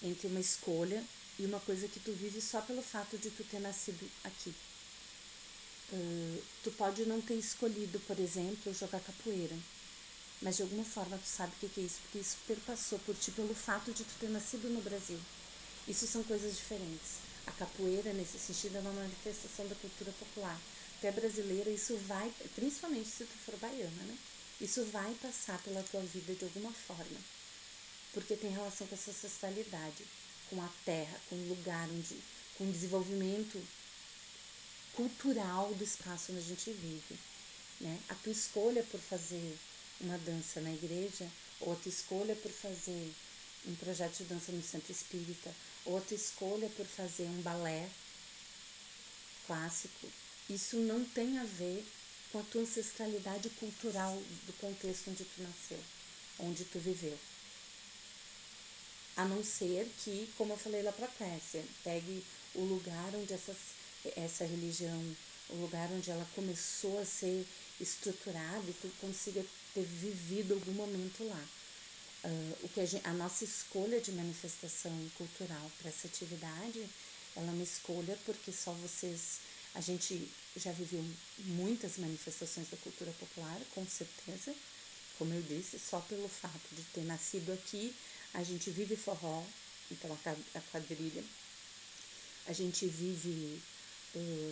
entre uma escolha e uma coisa que tu vive só pelo fato de tu ter nascido aqui. Tu pode não ter escolhido, por exemplo, jogar capoeira, mas de alguma forma tu sabe o que é isso, porque isso perpassou por ti pelo fato de tu ter nascido no Brasil. Isso são coisas diferentes. A capoeira, nesse sentido, é uma manifestação da cultura popular. Tu é brasileira, isso vai, principalmente se tu for baiana, né? Isso vai passar pela tua vida de alguma forma, porque tem relação com essa ancestralidade, com a terra, com o lugar onde, com o desenvolvimento cultural do espaço onde a gente vive, né? A tua escolha por fazer uma dança na igreja, ou a tua escolha por fazer um projeto de dança no centro espírita, ou a tua escolha por fazer um balé clássico, isso não tem a ver com a tua ancestralidade cultural do contexto onde tu nasceu, onde tu viveu. A não ser que, como eu falei lá para a Clécia, pegue o lugar onde essa religião, o lugar onde ela começou a ser estruturada e tu consiga ter vivido algum momento lá. A nossa escolha de manifestação cultural para essa atividade, ela é uma escolha porque só vocês... A gente já viveu muitas manifestações da cultura popular, com certeza. Como eu disse, só pelo fato de ter nascido aqui, a gente vive forró, então a quadrilha, a gente vive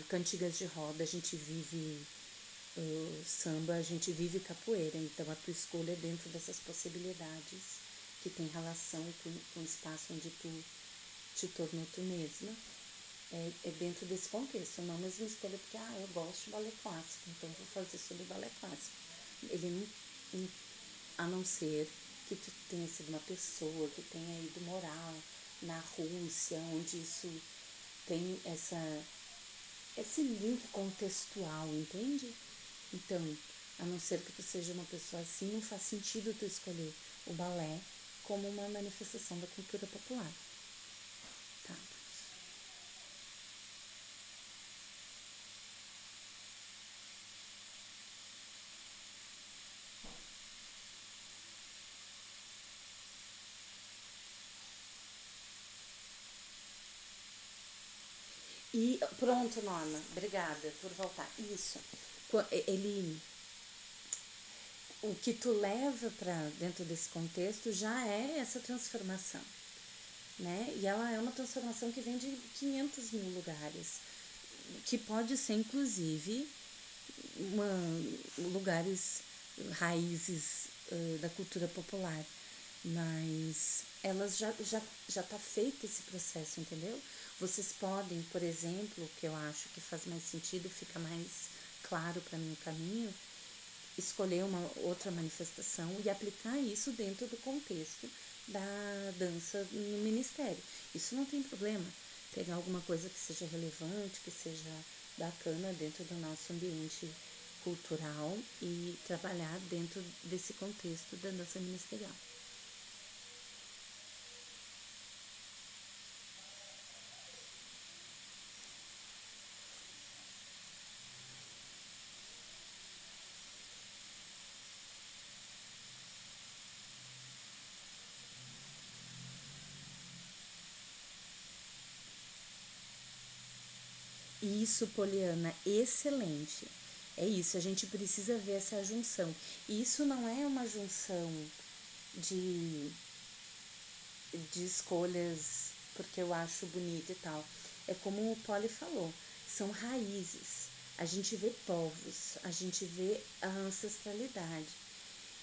cantigas de roda, a gente vive samba, a gente vive capoeira. Então a tua escolha é dentro dessas possibilidades que tem relação com o espaço onde tu te tornou tu mesma. É dentro desse contexto, não mesmo escolha porque eu gosto de balé clássico, então vou fazer sobre balé clássico. Ele não, a não ser que tu tenha sido uma pessoa que tenha ido morar na Rússia, onde isso tem esse link contextual, entende? Então, a não ser que tu seja uma pessoa assim, não faz sentido tu escolher o balé como uma manifestação da cultura popular. Tá? E pronto, Norma, obrigada por voltar. Isso, o que tu leva para dentro desse contexto já é essa transformação, né? E ela é uma transformação que vem de 500 mil lugares, que pode ser inclusive lugares, raízes da cultura popular, mas elas já tá feito esse processo, entendeu? Vocês podem, por exemplo, que eu acho que faz mais sentido, fica mais claro para mim o caminho, escolher uma outra manifestação e aplicar isso dentro do contexto da dança no ministério. Isso não tem problema. Pegar alguma coisa que seja relevante, que seja bacana dentro do nosso ambiente cultural e trabalhar dentro desse contexto da dança ministerial. Isso, Poliana, excelente. É isso, a gente precisa ver essa junção. E isso não é uma junção de, de escolhas porque eu acho bonito e tal. É como o Poli falou, são raízes. A gente vê povos, a gente vê a ancestralidade.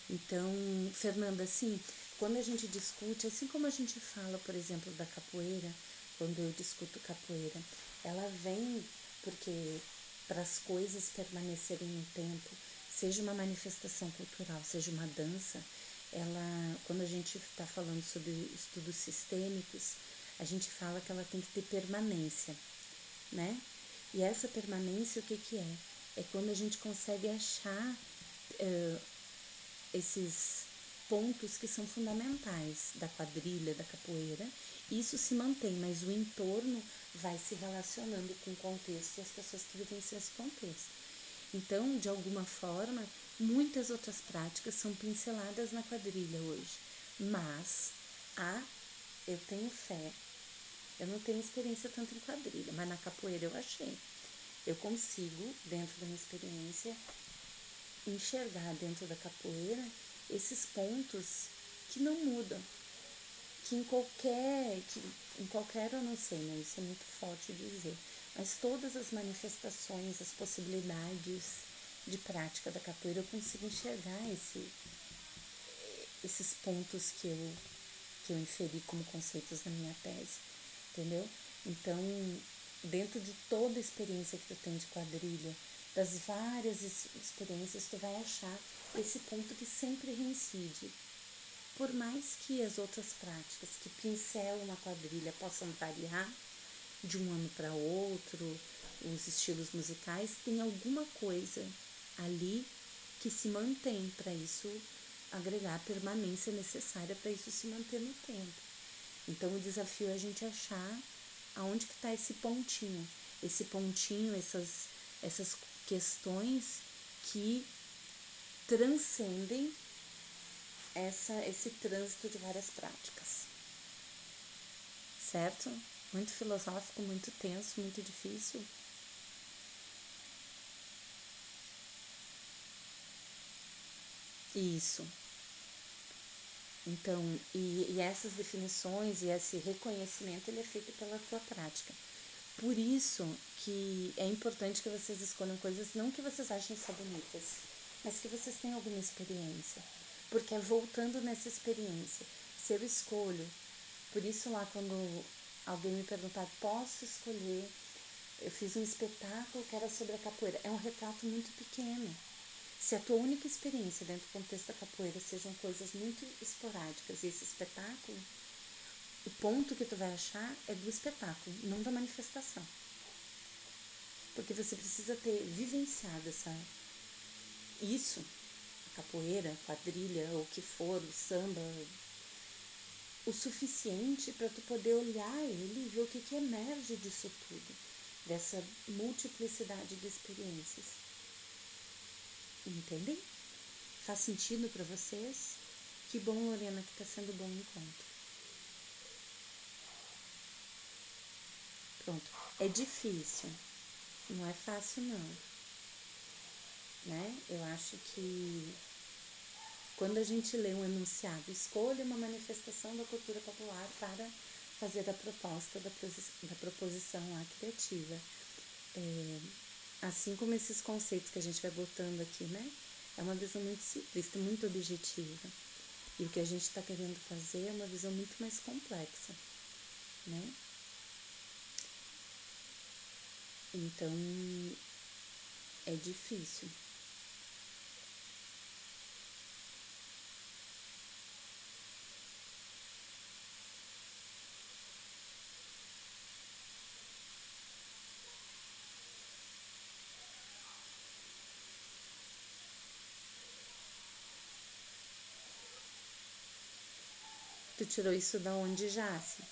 Então, Fernanda, assim, quando a gente discute, assim como a gente fala, por exemplo, da capoeira, quando eu discuto capoeira, ela vem porque para as coisas permanecerem no tempo, seja uma manifestação cultural, seja uma dança, quando a gente está falando sobre estudos sistêmicos, a gente fala que ela tem que ter permanência, né? E essa permanência, o que é? É quando a gente consegue achar esses pontos que são fundamentais da quadrilha, da capoeira. Isso se mantém, mas o entorno vai se relacionando com o contexto e as pessoas que vivenciam esse contexto. Então, de alguma forma, muitas outras práticas são pinceladas na quadrilha hoje. Mas eu tenho fé. Eu não tenho experiência tanto em quadrilha, mas na capoeira eu achei. Eu consigo, dentro da minha experiência, enxergar dentro da capoeira esses pontos que não mudam. Que em qualquer, eu não sei, né? Isso é muito forte dizer. Mas todas as manifestações, as possibilidades de prática da capoeira, eu consigo enxergar esses pontos que eu inferi como conceitos na minha tese, entendeu? Então, dentro de toda a experiência que tu tem de quadrilha, das várias experiências, tu vai achar esse ponto que sempre reincide. Por mais que as outras práticas que pincelam a quadrilha possam variar de um ano para outro, os estilos musicais, tem alguma coisa ali que se mantém para isso agregar a permanência necessária para isso se manter no tempo. Então o desafio é a gente achar aonde que está esse pontinho, essas questões que transcendem esse trânsito de várias práticas, certo? Muito filosófico, muito tenso, muito difícil. Isso. Então, e essas definições e esse reconhecimento, ele é feito pela tua prática. Por isso que é importante que vocês escolham coisas não que vocês achem só bonitas, mas que vocês tenham alguma experiência. Porque é voltando nessa experiência. Se eu escolho, por isso lá quando alguém me perguntar, posso escolher, eu fiz um espetáculo que era sobre a capoeira. É um retrato muito pequeno. Se a tua única experiência dentro do contexto da capoeira sejam coisas muito esporádicas e esse espetáculo, o ponto que tu vai achar é do espetáculo, não da manifestação. Porque você precisa ter vivenciado isso, a capoeira, a quadrilha, ou o que for, o samba, o suficiente para tu poder olhar ele e ver o que emerge disso tudo, dessa multiplicidade de experiências. Entendem? Faz sentido para vocês? Que bom, Lorena, que está sendo bom o encontro. Pronto. É difícil. Não é fácil, não. Né? Eu acho que quando a gente lê um enunciado, escolha uma manifestação da cultura popular para fazer a proposta da proposição lá criativa. Assim como esses conceitos que a gente vai botando aqui, né? É uma visão muito simplista, muito objetiva. E o que a gente está querendo fazer é uma visão muito mais complexa, né? Então, é difícil. Tu tirou isso da onde, Jace?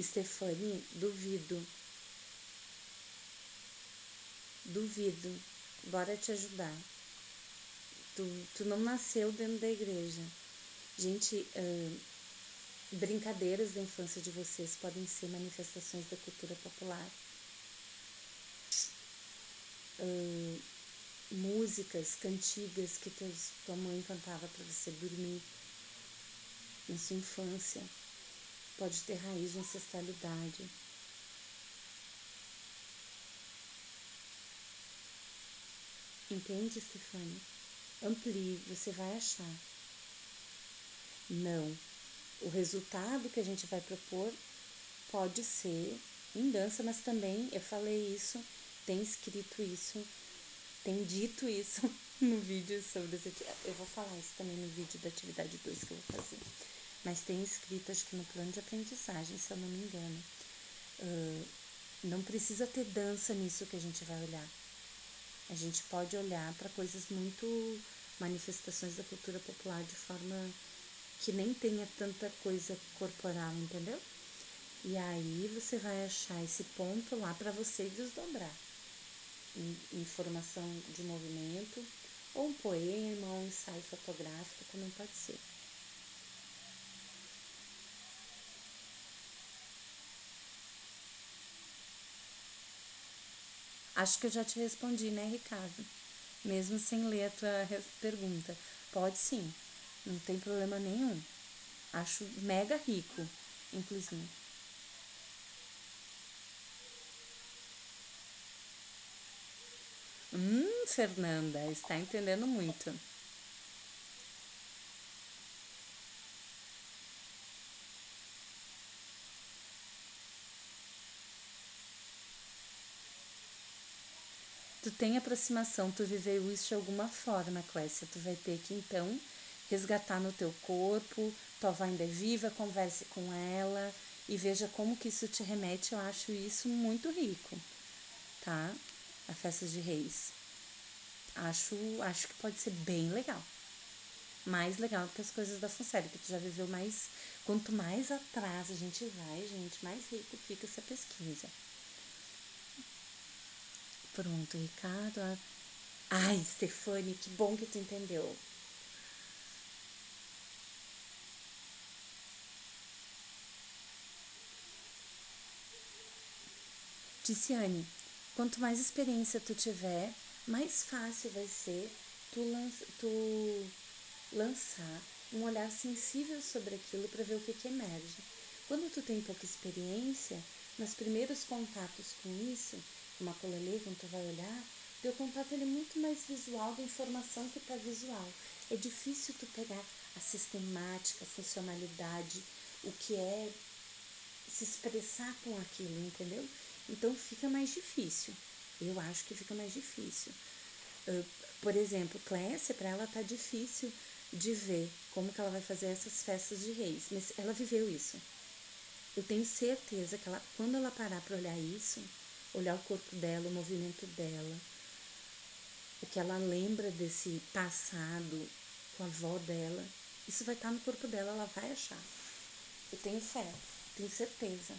Stefani, duvido. Bora te ajudar. Tu não nasceu dentro da igreja. Gente, brincadeiras da infância de vocês podem ser manifestações da cultura popular. Músicas, cantigas que tua mãe cantava para você dormir na sua infância. Pode ter raiz de ancestralidade. Entende, Stefani? Amplie, você vai achar. Não. O resultado que a gente vai propor pode ser em dança, mas também, eu falei isso, tem escrito isso, tem dito isso no vídeo sobre as atividades. Eu vou falar isso também no vídeo da atividade 2 que eu vou fazer. Mas tem escrito, acho que no plano de aprendizagem, se eu não me engano. Não precisa ter dança nisso que a gente vai olhar. A gente pode olhar para coisas muito manifestações da cultura popular de forma que nem tenha tanta coisa corporal, entendeu? E aí você vai achar esse ponto lá para você desdobrar em formação de movimento, ou um poema, ou um ensaio fotográfico, também pode ser. Acho que eu já te respondi, né, Ricardo? Mesmo sem ler a tua pergunta. Pode sim, não tem problema nenhum. Acho mega rico, inclusive. Fernanda, está entendendo muito. Tu tem aproximação, tu viveu isso de alguma forma, Clécia. Tu vai ter que, então, resgatar no teu corpo, tua avó ainda é viva, converse com ela e veja como que isso te remete. Eu acho isso muito rico, tá? A festa de reis. Acho que pode ser bem legal. Mais legal do que as coisas da Funsério, que tu já viveu mais. Quanto mais atrás a gente vai, gente, mais rico fica essa pesquisa. Pronto, Ricardo. Ai, Stefani, que bom que tu entendeu. Ticiane, quanto mais experiência tu tiver, mais fácil vai ser tu lançar um olhar sensível sobre aquilo para ver o que emerge. Quando tu tem pouca experiência, nos primeiros contatos com isso, como a colelê, quando tu vai olhar, teu contato ele é muito mais visual da informação que está visual. É difícil tu pegar a sistemática, a funcionalidade, o que é se expressar com aquilo, entendeu? Então fica mais difícil. Eu acho que fica mais difícil. Por exemplo, Clécia, para ela tá difícil de ver como que ela vai fazer essas festas de reis, mas ela viveu isso. Eu tenho certeza que ela, quando ela parar para olhar isso, olhar o corpo dela, o movimento dela, o que ela lembra desse passado com a avó dela, isso vai estar no corpo dela, ela vai achar. Eu tenho fé, tenho certeza,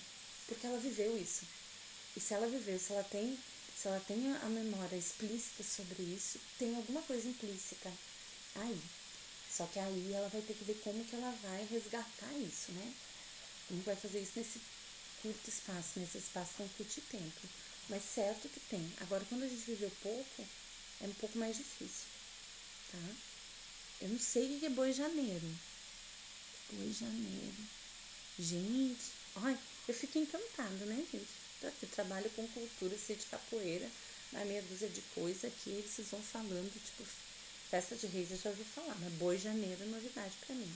porque ela viveu isso. E se ela viveu, se ela tem a memória explícita sobre isso, tem alguma coisa implícita aí. Só que aí ela vai ter que ver como que ela vai resgatar isso, né? Como vai fazer isso nesse curto espaço, nesse espaço tão curto de tempo. Mas certo que tem. Agora, quando a gente viveu pouco, é um pouco mais difícil, tá? Eu não sei o que é Boi Janeiro. Boi Janeiro. Gente, ai, eu fiquei encantada, né, gente? Eu trabalho com cultura, sei de capoeira, na meia dúzia de coisa aqui, eles vão falando, tipo, festa de reis eu já ouvi falar, mas Boi Janeiro é novidade pra mim.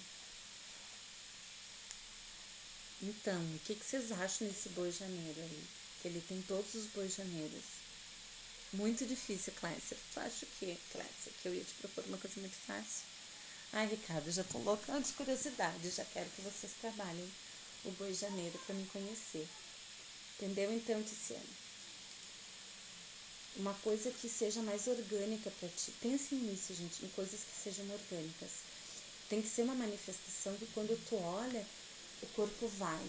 Então, o que vocês acham desse Boi Janeiro aí? Que ele tem todos os Boi Janeiros. Muito difícil, Clécia. Tu acha o quê, Clécia? Que eu ia te propor uma coisa muito fácil? Ai, Ricardo, já tô louca de curiosidade. Já quero que vocês trabalhem o Boi Janeiro para me conhecer. Entendeu então, Tiziane? Uma coisa que seja mais orgânica para ti. Pense nisso, gente, em coisas que sejam orgânicas. Tem que ser uma manifestação que quando tu olha, o corpo vai.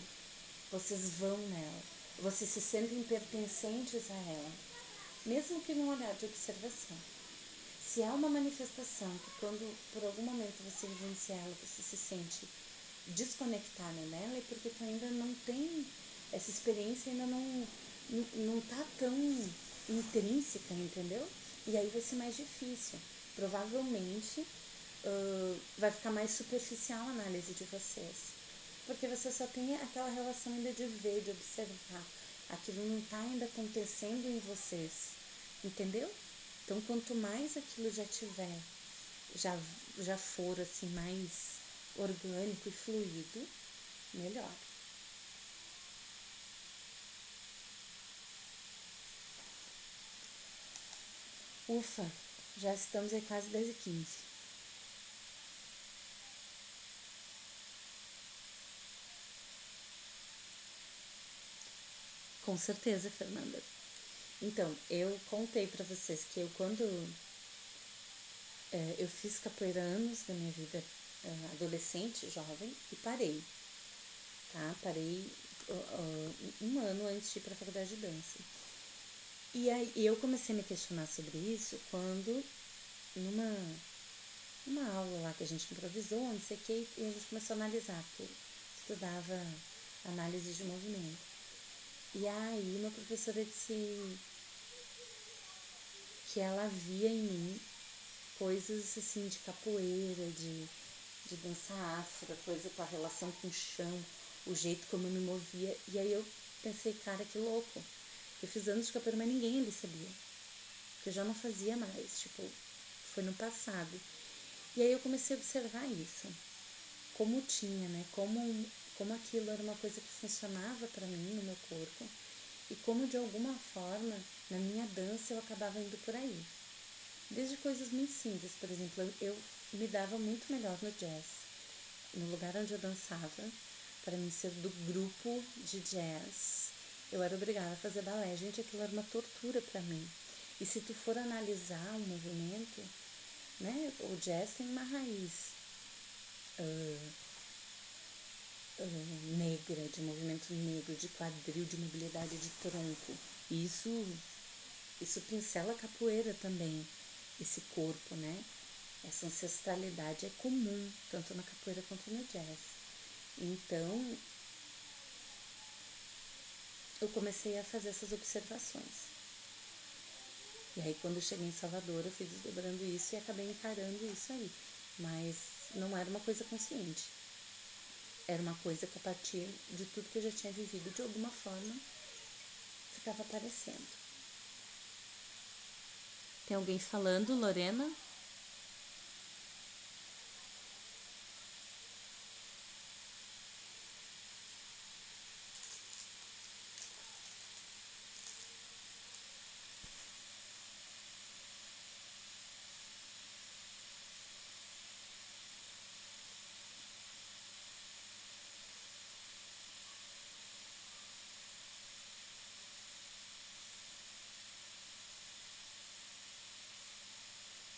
Vocês vão nela. Vocês se sentem pertencentes a ela. Mesmo que num olhar de observação. Se há uma manifestação que quando por algum momento você vivencia ela, você se sente desconectada nela, é porque tu ainda não tem essa experiência, ainda não tá tão intrínseca, entendeu? E aí vai ser mais difícil. Provavelmente vai ficar mais superficial a análise de vocês. Porque você só tem aquela relação ainda de ver, de observar. Aquilo não está ainda acontecendo em vocês. Entendeu? Então, quanto mais aquilo já tiver, já for assim, mais orgânico e fluido, melhor. Ufa, já estamos aí quase 10h15. Com certeza, Fernanda. Então, eu contei pra vocês que quando eu fiz capoeira anos da minha vida, adolescente, jovem, e parei, tá? Parei um ano antes de ir pra faculdade de dança. E aí eu comecei a me questionar sobre isso quando, numa aula lá que a gente improvisou, não sei o que, e a gente começou a analisar, porque eu estudava análise de movimento. E aí uma professora disse que ela via em mim coisas assim de capoeira, de dança afro, coisa com a relação com o chão, o jeito como eu me movia. E aí eu pensei, cara, que louco. Eu fiz anos de capoeira, mas ninguém ali sabia. Porque eu já não fazia mais, tipo, foi no passado. E aí eu comecei a observar isso. Como tinha, né? Como aquilo era uma coisa que funcionava pra mim no meu corpo. E como de alguma forma, na minha dança, eu acabava indo por aí. Desde coisas muito simples, por exemplo, eu me dava muito melhor no jazz. No lugar onde eu dançava, para mim ser do grupo de jazz, eu era obrigada a fazer balé. Gente, aquilo era uma tortura para mim. E se tu for analisar o movimento, né, o jazz tem uma raiz negra, de movimento negro, de quadril, de mobilidade de tronco. E isso pincela a capoeira também, esse corpo, né? Essa ancestralidade é comum, tanto na capoeira quanto no jazz. Então, eu comecei a fazer essas observações. E aí, quando eu cheguei em Salvador, eu fui desdobrando isso e acabei encarando isso aí. Mas não era uma coisa consciente. Era uma coisa que, a partir de tudo que eu já tinha vivido, de alguma forma, ficava aparecendo. Tem alguém falando, Lorena?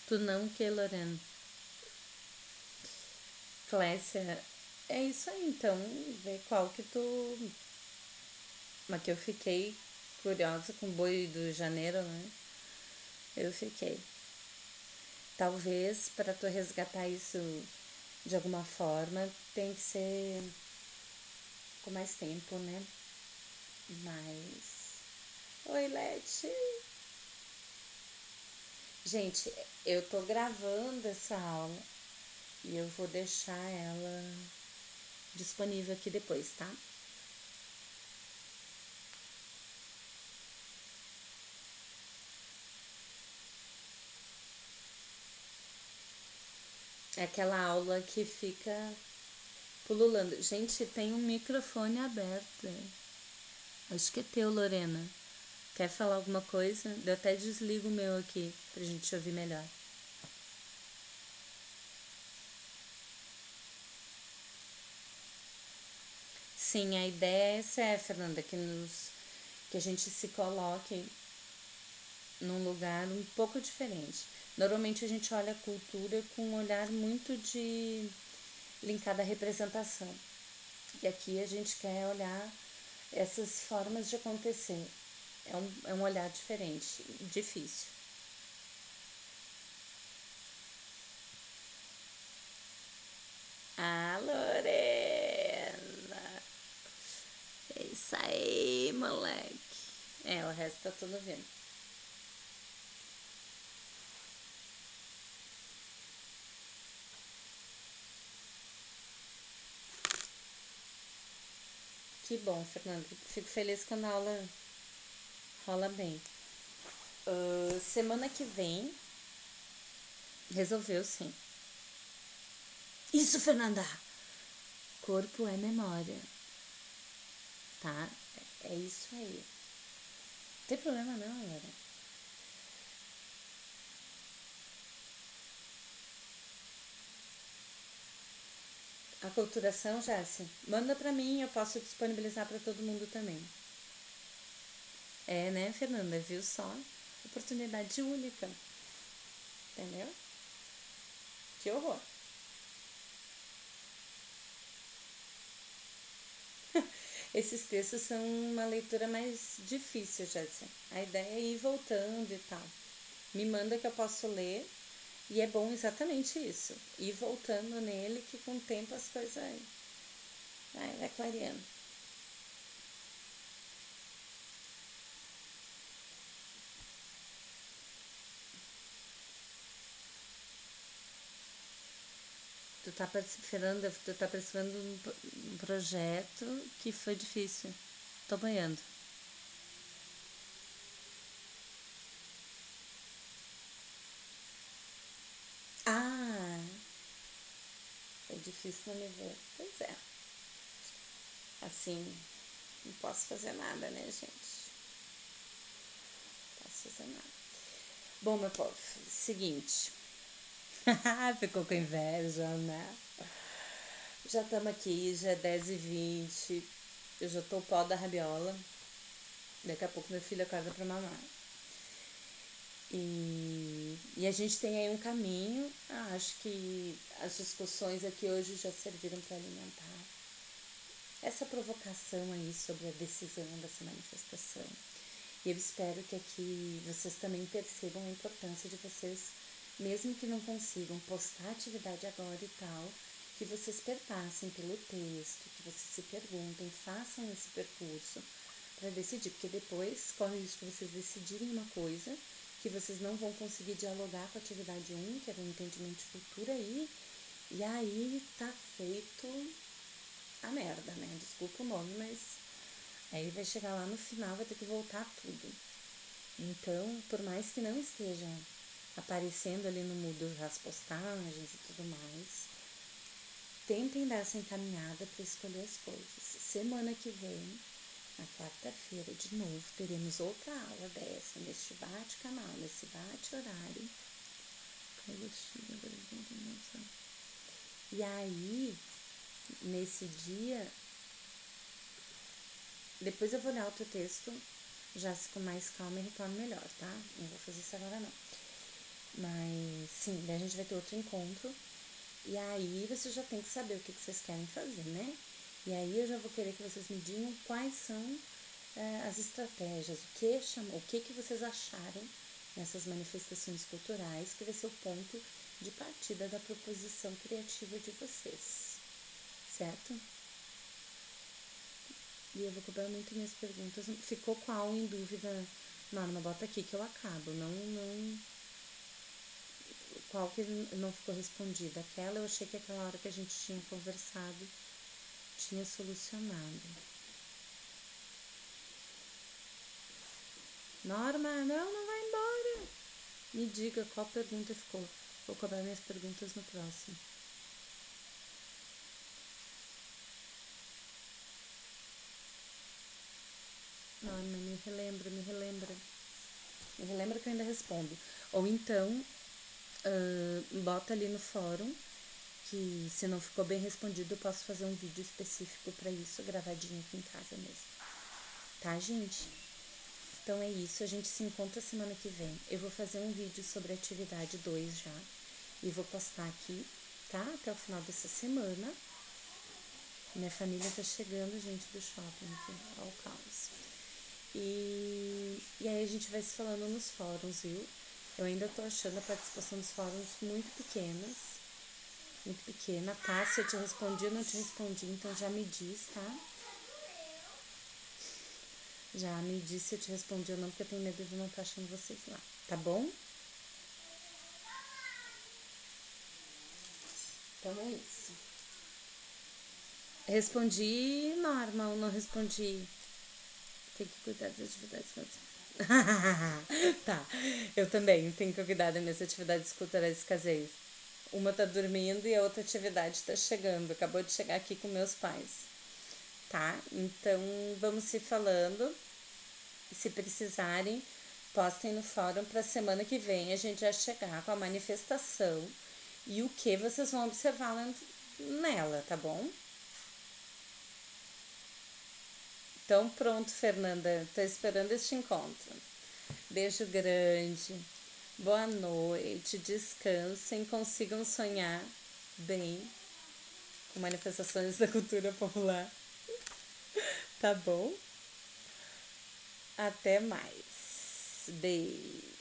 Tu não que, Lorena? Clécia, é isso aí, então, vê qual que tu... Mas que eu fiquei curiosa com o boi do janeiro, né? Eu fiquei. Talvez para tu resgatar isso de alguma forma tem que ser com mais tempo, né? Mas. Oi, Leti! Gente, eu tô gravando essa aula e eu vou deixar ela disponível aqui depois, tá? É aquela aula que fica pululando. Gente, tem um microfone aberto. Acho que é teu, Lorena. Quer falar alguma coisa? Eu até desligo o meu aqui pra gente ouvir melhor. Sim, a ideia é essa, Fernanda, que a gente se coloque num lugar um pouco diferente. Normalmente a gente olha a cultura com um olhar muito de linkado à representação. E aqui a gente quer olhar essas formas de acontecer. É um olhar diferente, difícil. Ah, Lorena! É isso aí, moleque. O resto tá tudo vendo. Que bom, Fernando. Fico feliz quando a aula rola bem. Semana que vem, resolveu sim. Isso, Fernanda! Corpo é memória, tá? É isso aí. Não tem problema não, galera. A culturação, Jesse, manda pra mim, eu posso disponibilizar pra todo mundo também. É, né, Fernanda? Viu só? Oportunidade única. Entendeu? Que horror. Esses textos são uma leitura mais difícil, Jéssica. A ideia é ir voltando e tal. Me manda que eu posso ler. E é bom exatamente isso. Ir voltando nele que com o tempo as coisas vai clareando. Fernanda, tu tá participando de um projeto que foi difícil. Tô banhando. Ah, foi difícil não me ver. Pois é. Assim, não posso fazer nada, né, gente? Não posso fazer nada. Bom, meu povo, seguinte. Ficou com inveja, né? Já estamos aqui, já é 10h20. Eu já tô o pó da rabiola. Daqui a pouco meu filho acorda pra mamar. E a gente tem aí um caminho. Acho que as discussões aqui hoje já serviram para alimentar essa provocação aí sobre a decisão dessa manifestação. E eu espero que aqui vocês também percebam a importância de vocês, mesmo que não consigam postar atividade agora e tal, que vocês perpassem pelo texto, que vocês se perguntem, façam esse percurso para decidir, porque depois corre o risco de vocês decidirem uma coisa que vocês não vão conseguir dialogar com a atividade 1, que era o entendimento de cultura e aí tá feito a merda, né? Desculpa o nome, mas aí vai chegar lá no final, vai ter que voltar tudo. Então, por mais que não estejam aparecendo ali no Moodle as postagens e tudo mais, tentem dar essa encaminhada para escolher as coisas. Semana que vem, na quarta-feira, de novo, teremos outra aula dessa, neste bate-canal, nesse bate-horário. E aí, nesse dia, depois eu vou olhar outro texto, já com mais calma e retorno melhor, tá? Não vou fazer isso agora não. Mas sim, daí a gente vai ter outro encontro. E aí você já tem que saber o que vocês querem fazer, né? E aí eu já vou querer que vocês me digam quais são as estratégias, o que vocês acharam nessas manifestações culturais, que vai ser o ponto de partida da proposição criativa de vocês, certo? E eu vou cobrar muito minhas perguntas. Ficou qual em dúvida? Norma, bota aqui que eu acabo. Não. Qual que não ficou respondida? Aquela eu achei que aquela hora que a gente tinha conversado tinha solucionado. Norma, não vai embora. Me diga qual pergunta ficou. Vou cobrar minhas perguntas no próximo. Norma, me relembra. Me relembra que eu ainda respondo. Ou então, bota ali no fórum, que se não ficou bem respondido, eu posso fazer um vídeo específico para isso, gravadinho aqui em casa mesmo. Tá, gente? Então é isso, a gente se encontra semana que vem. Eu vou fazer um vídeo sobre a atividade 2 já, e vou postar aqui, tá? Até o final dessa semana. Minha família tá chegando, gente, do shopping aqui, ao caos. E aí a gente vai se falando nos fóruns, viu? Eu ainda tô achando a participação dos fóruns muito pequena. Tá? Se eu te respondi ou não te respondi, então já me diz, tá? Já me diz se eu te respondi ou não, porque eu tenho medo de não estar achando vocês lá, tá bom? Então é isso. Respondi normal, não respondi. Tem que cuidar das atividades caseiras. Tá, eu também tenho que cuidar das minhas atividades culturais caseiras. Uma tá dormindo e a outra atividade tá chegando. Acabou de chegar aqui com meus pais. Tá? Então vamos se falando. Se precisarem, postem no fórum para semana que vem a gente já chegar com a manifestação e o que vocês vão observar nela, tá bom? Então pronto, Fernanda, tô esperando este encontro. Beijo grande, boa noite, descansem, consigam sonhar bem com manifestações da cultura popular. Tá bom? Até mais. Beijo.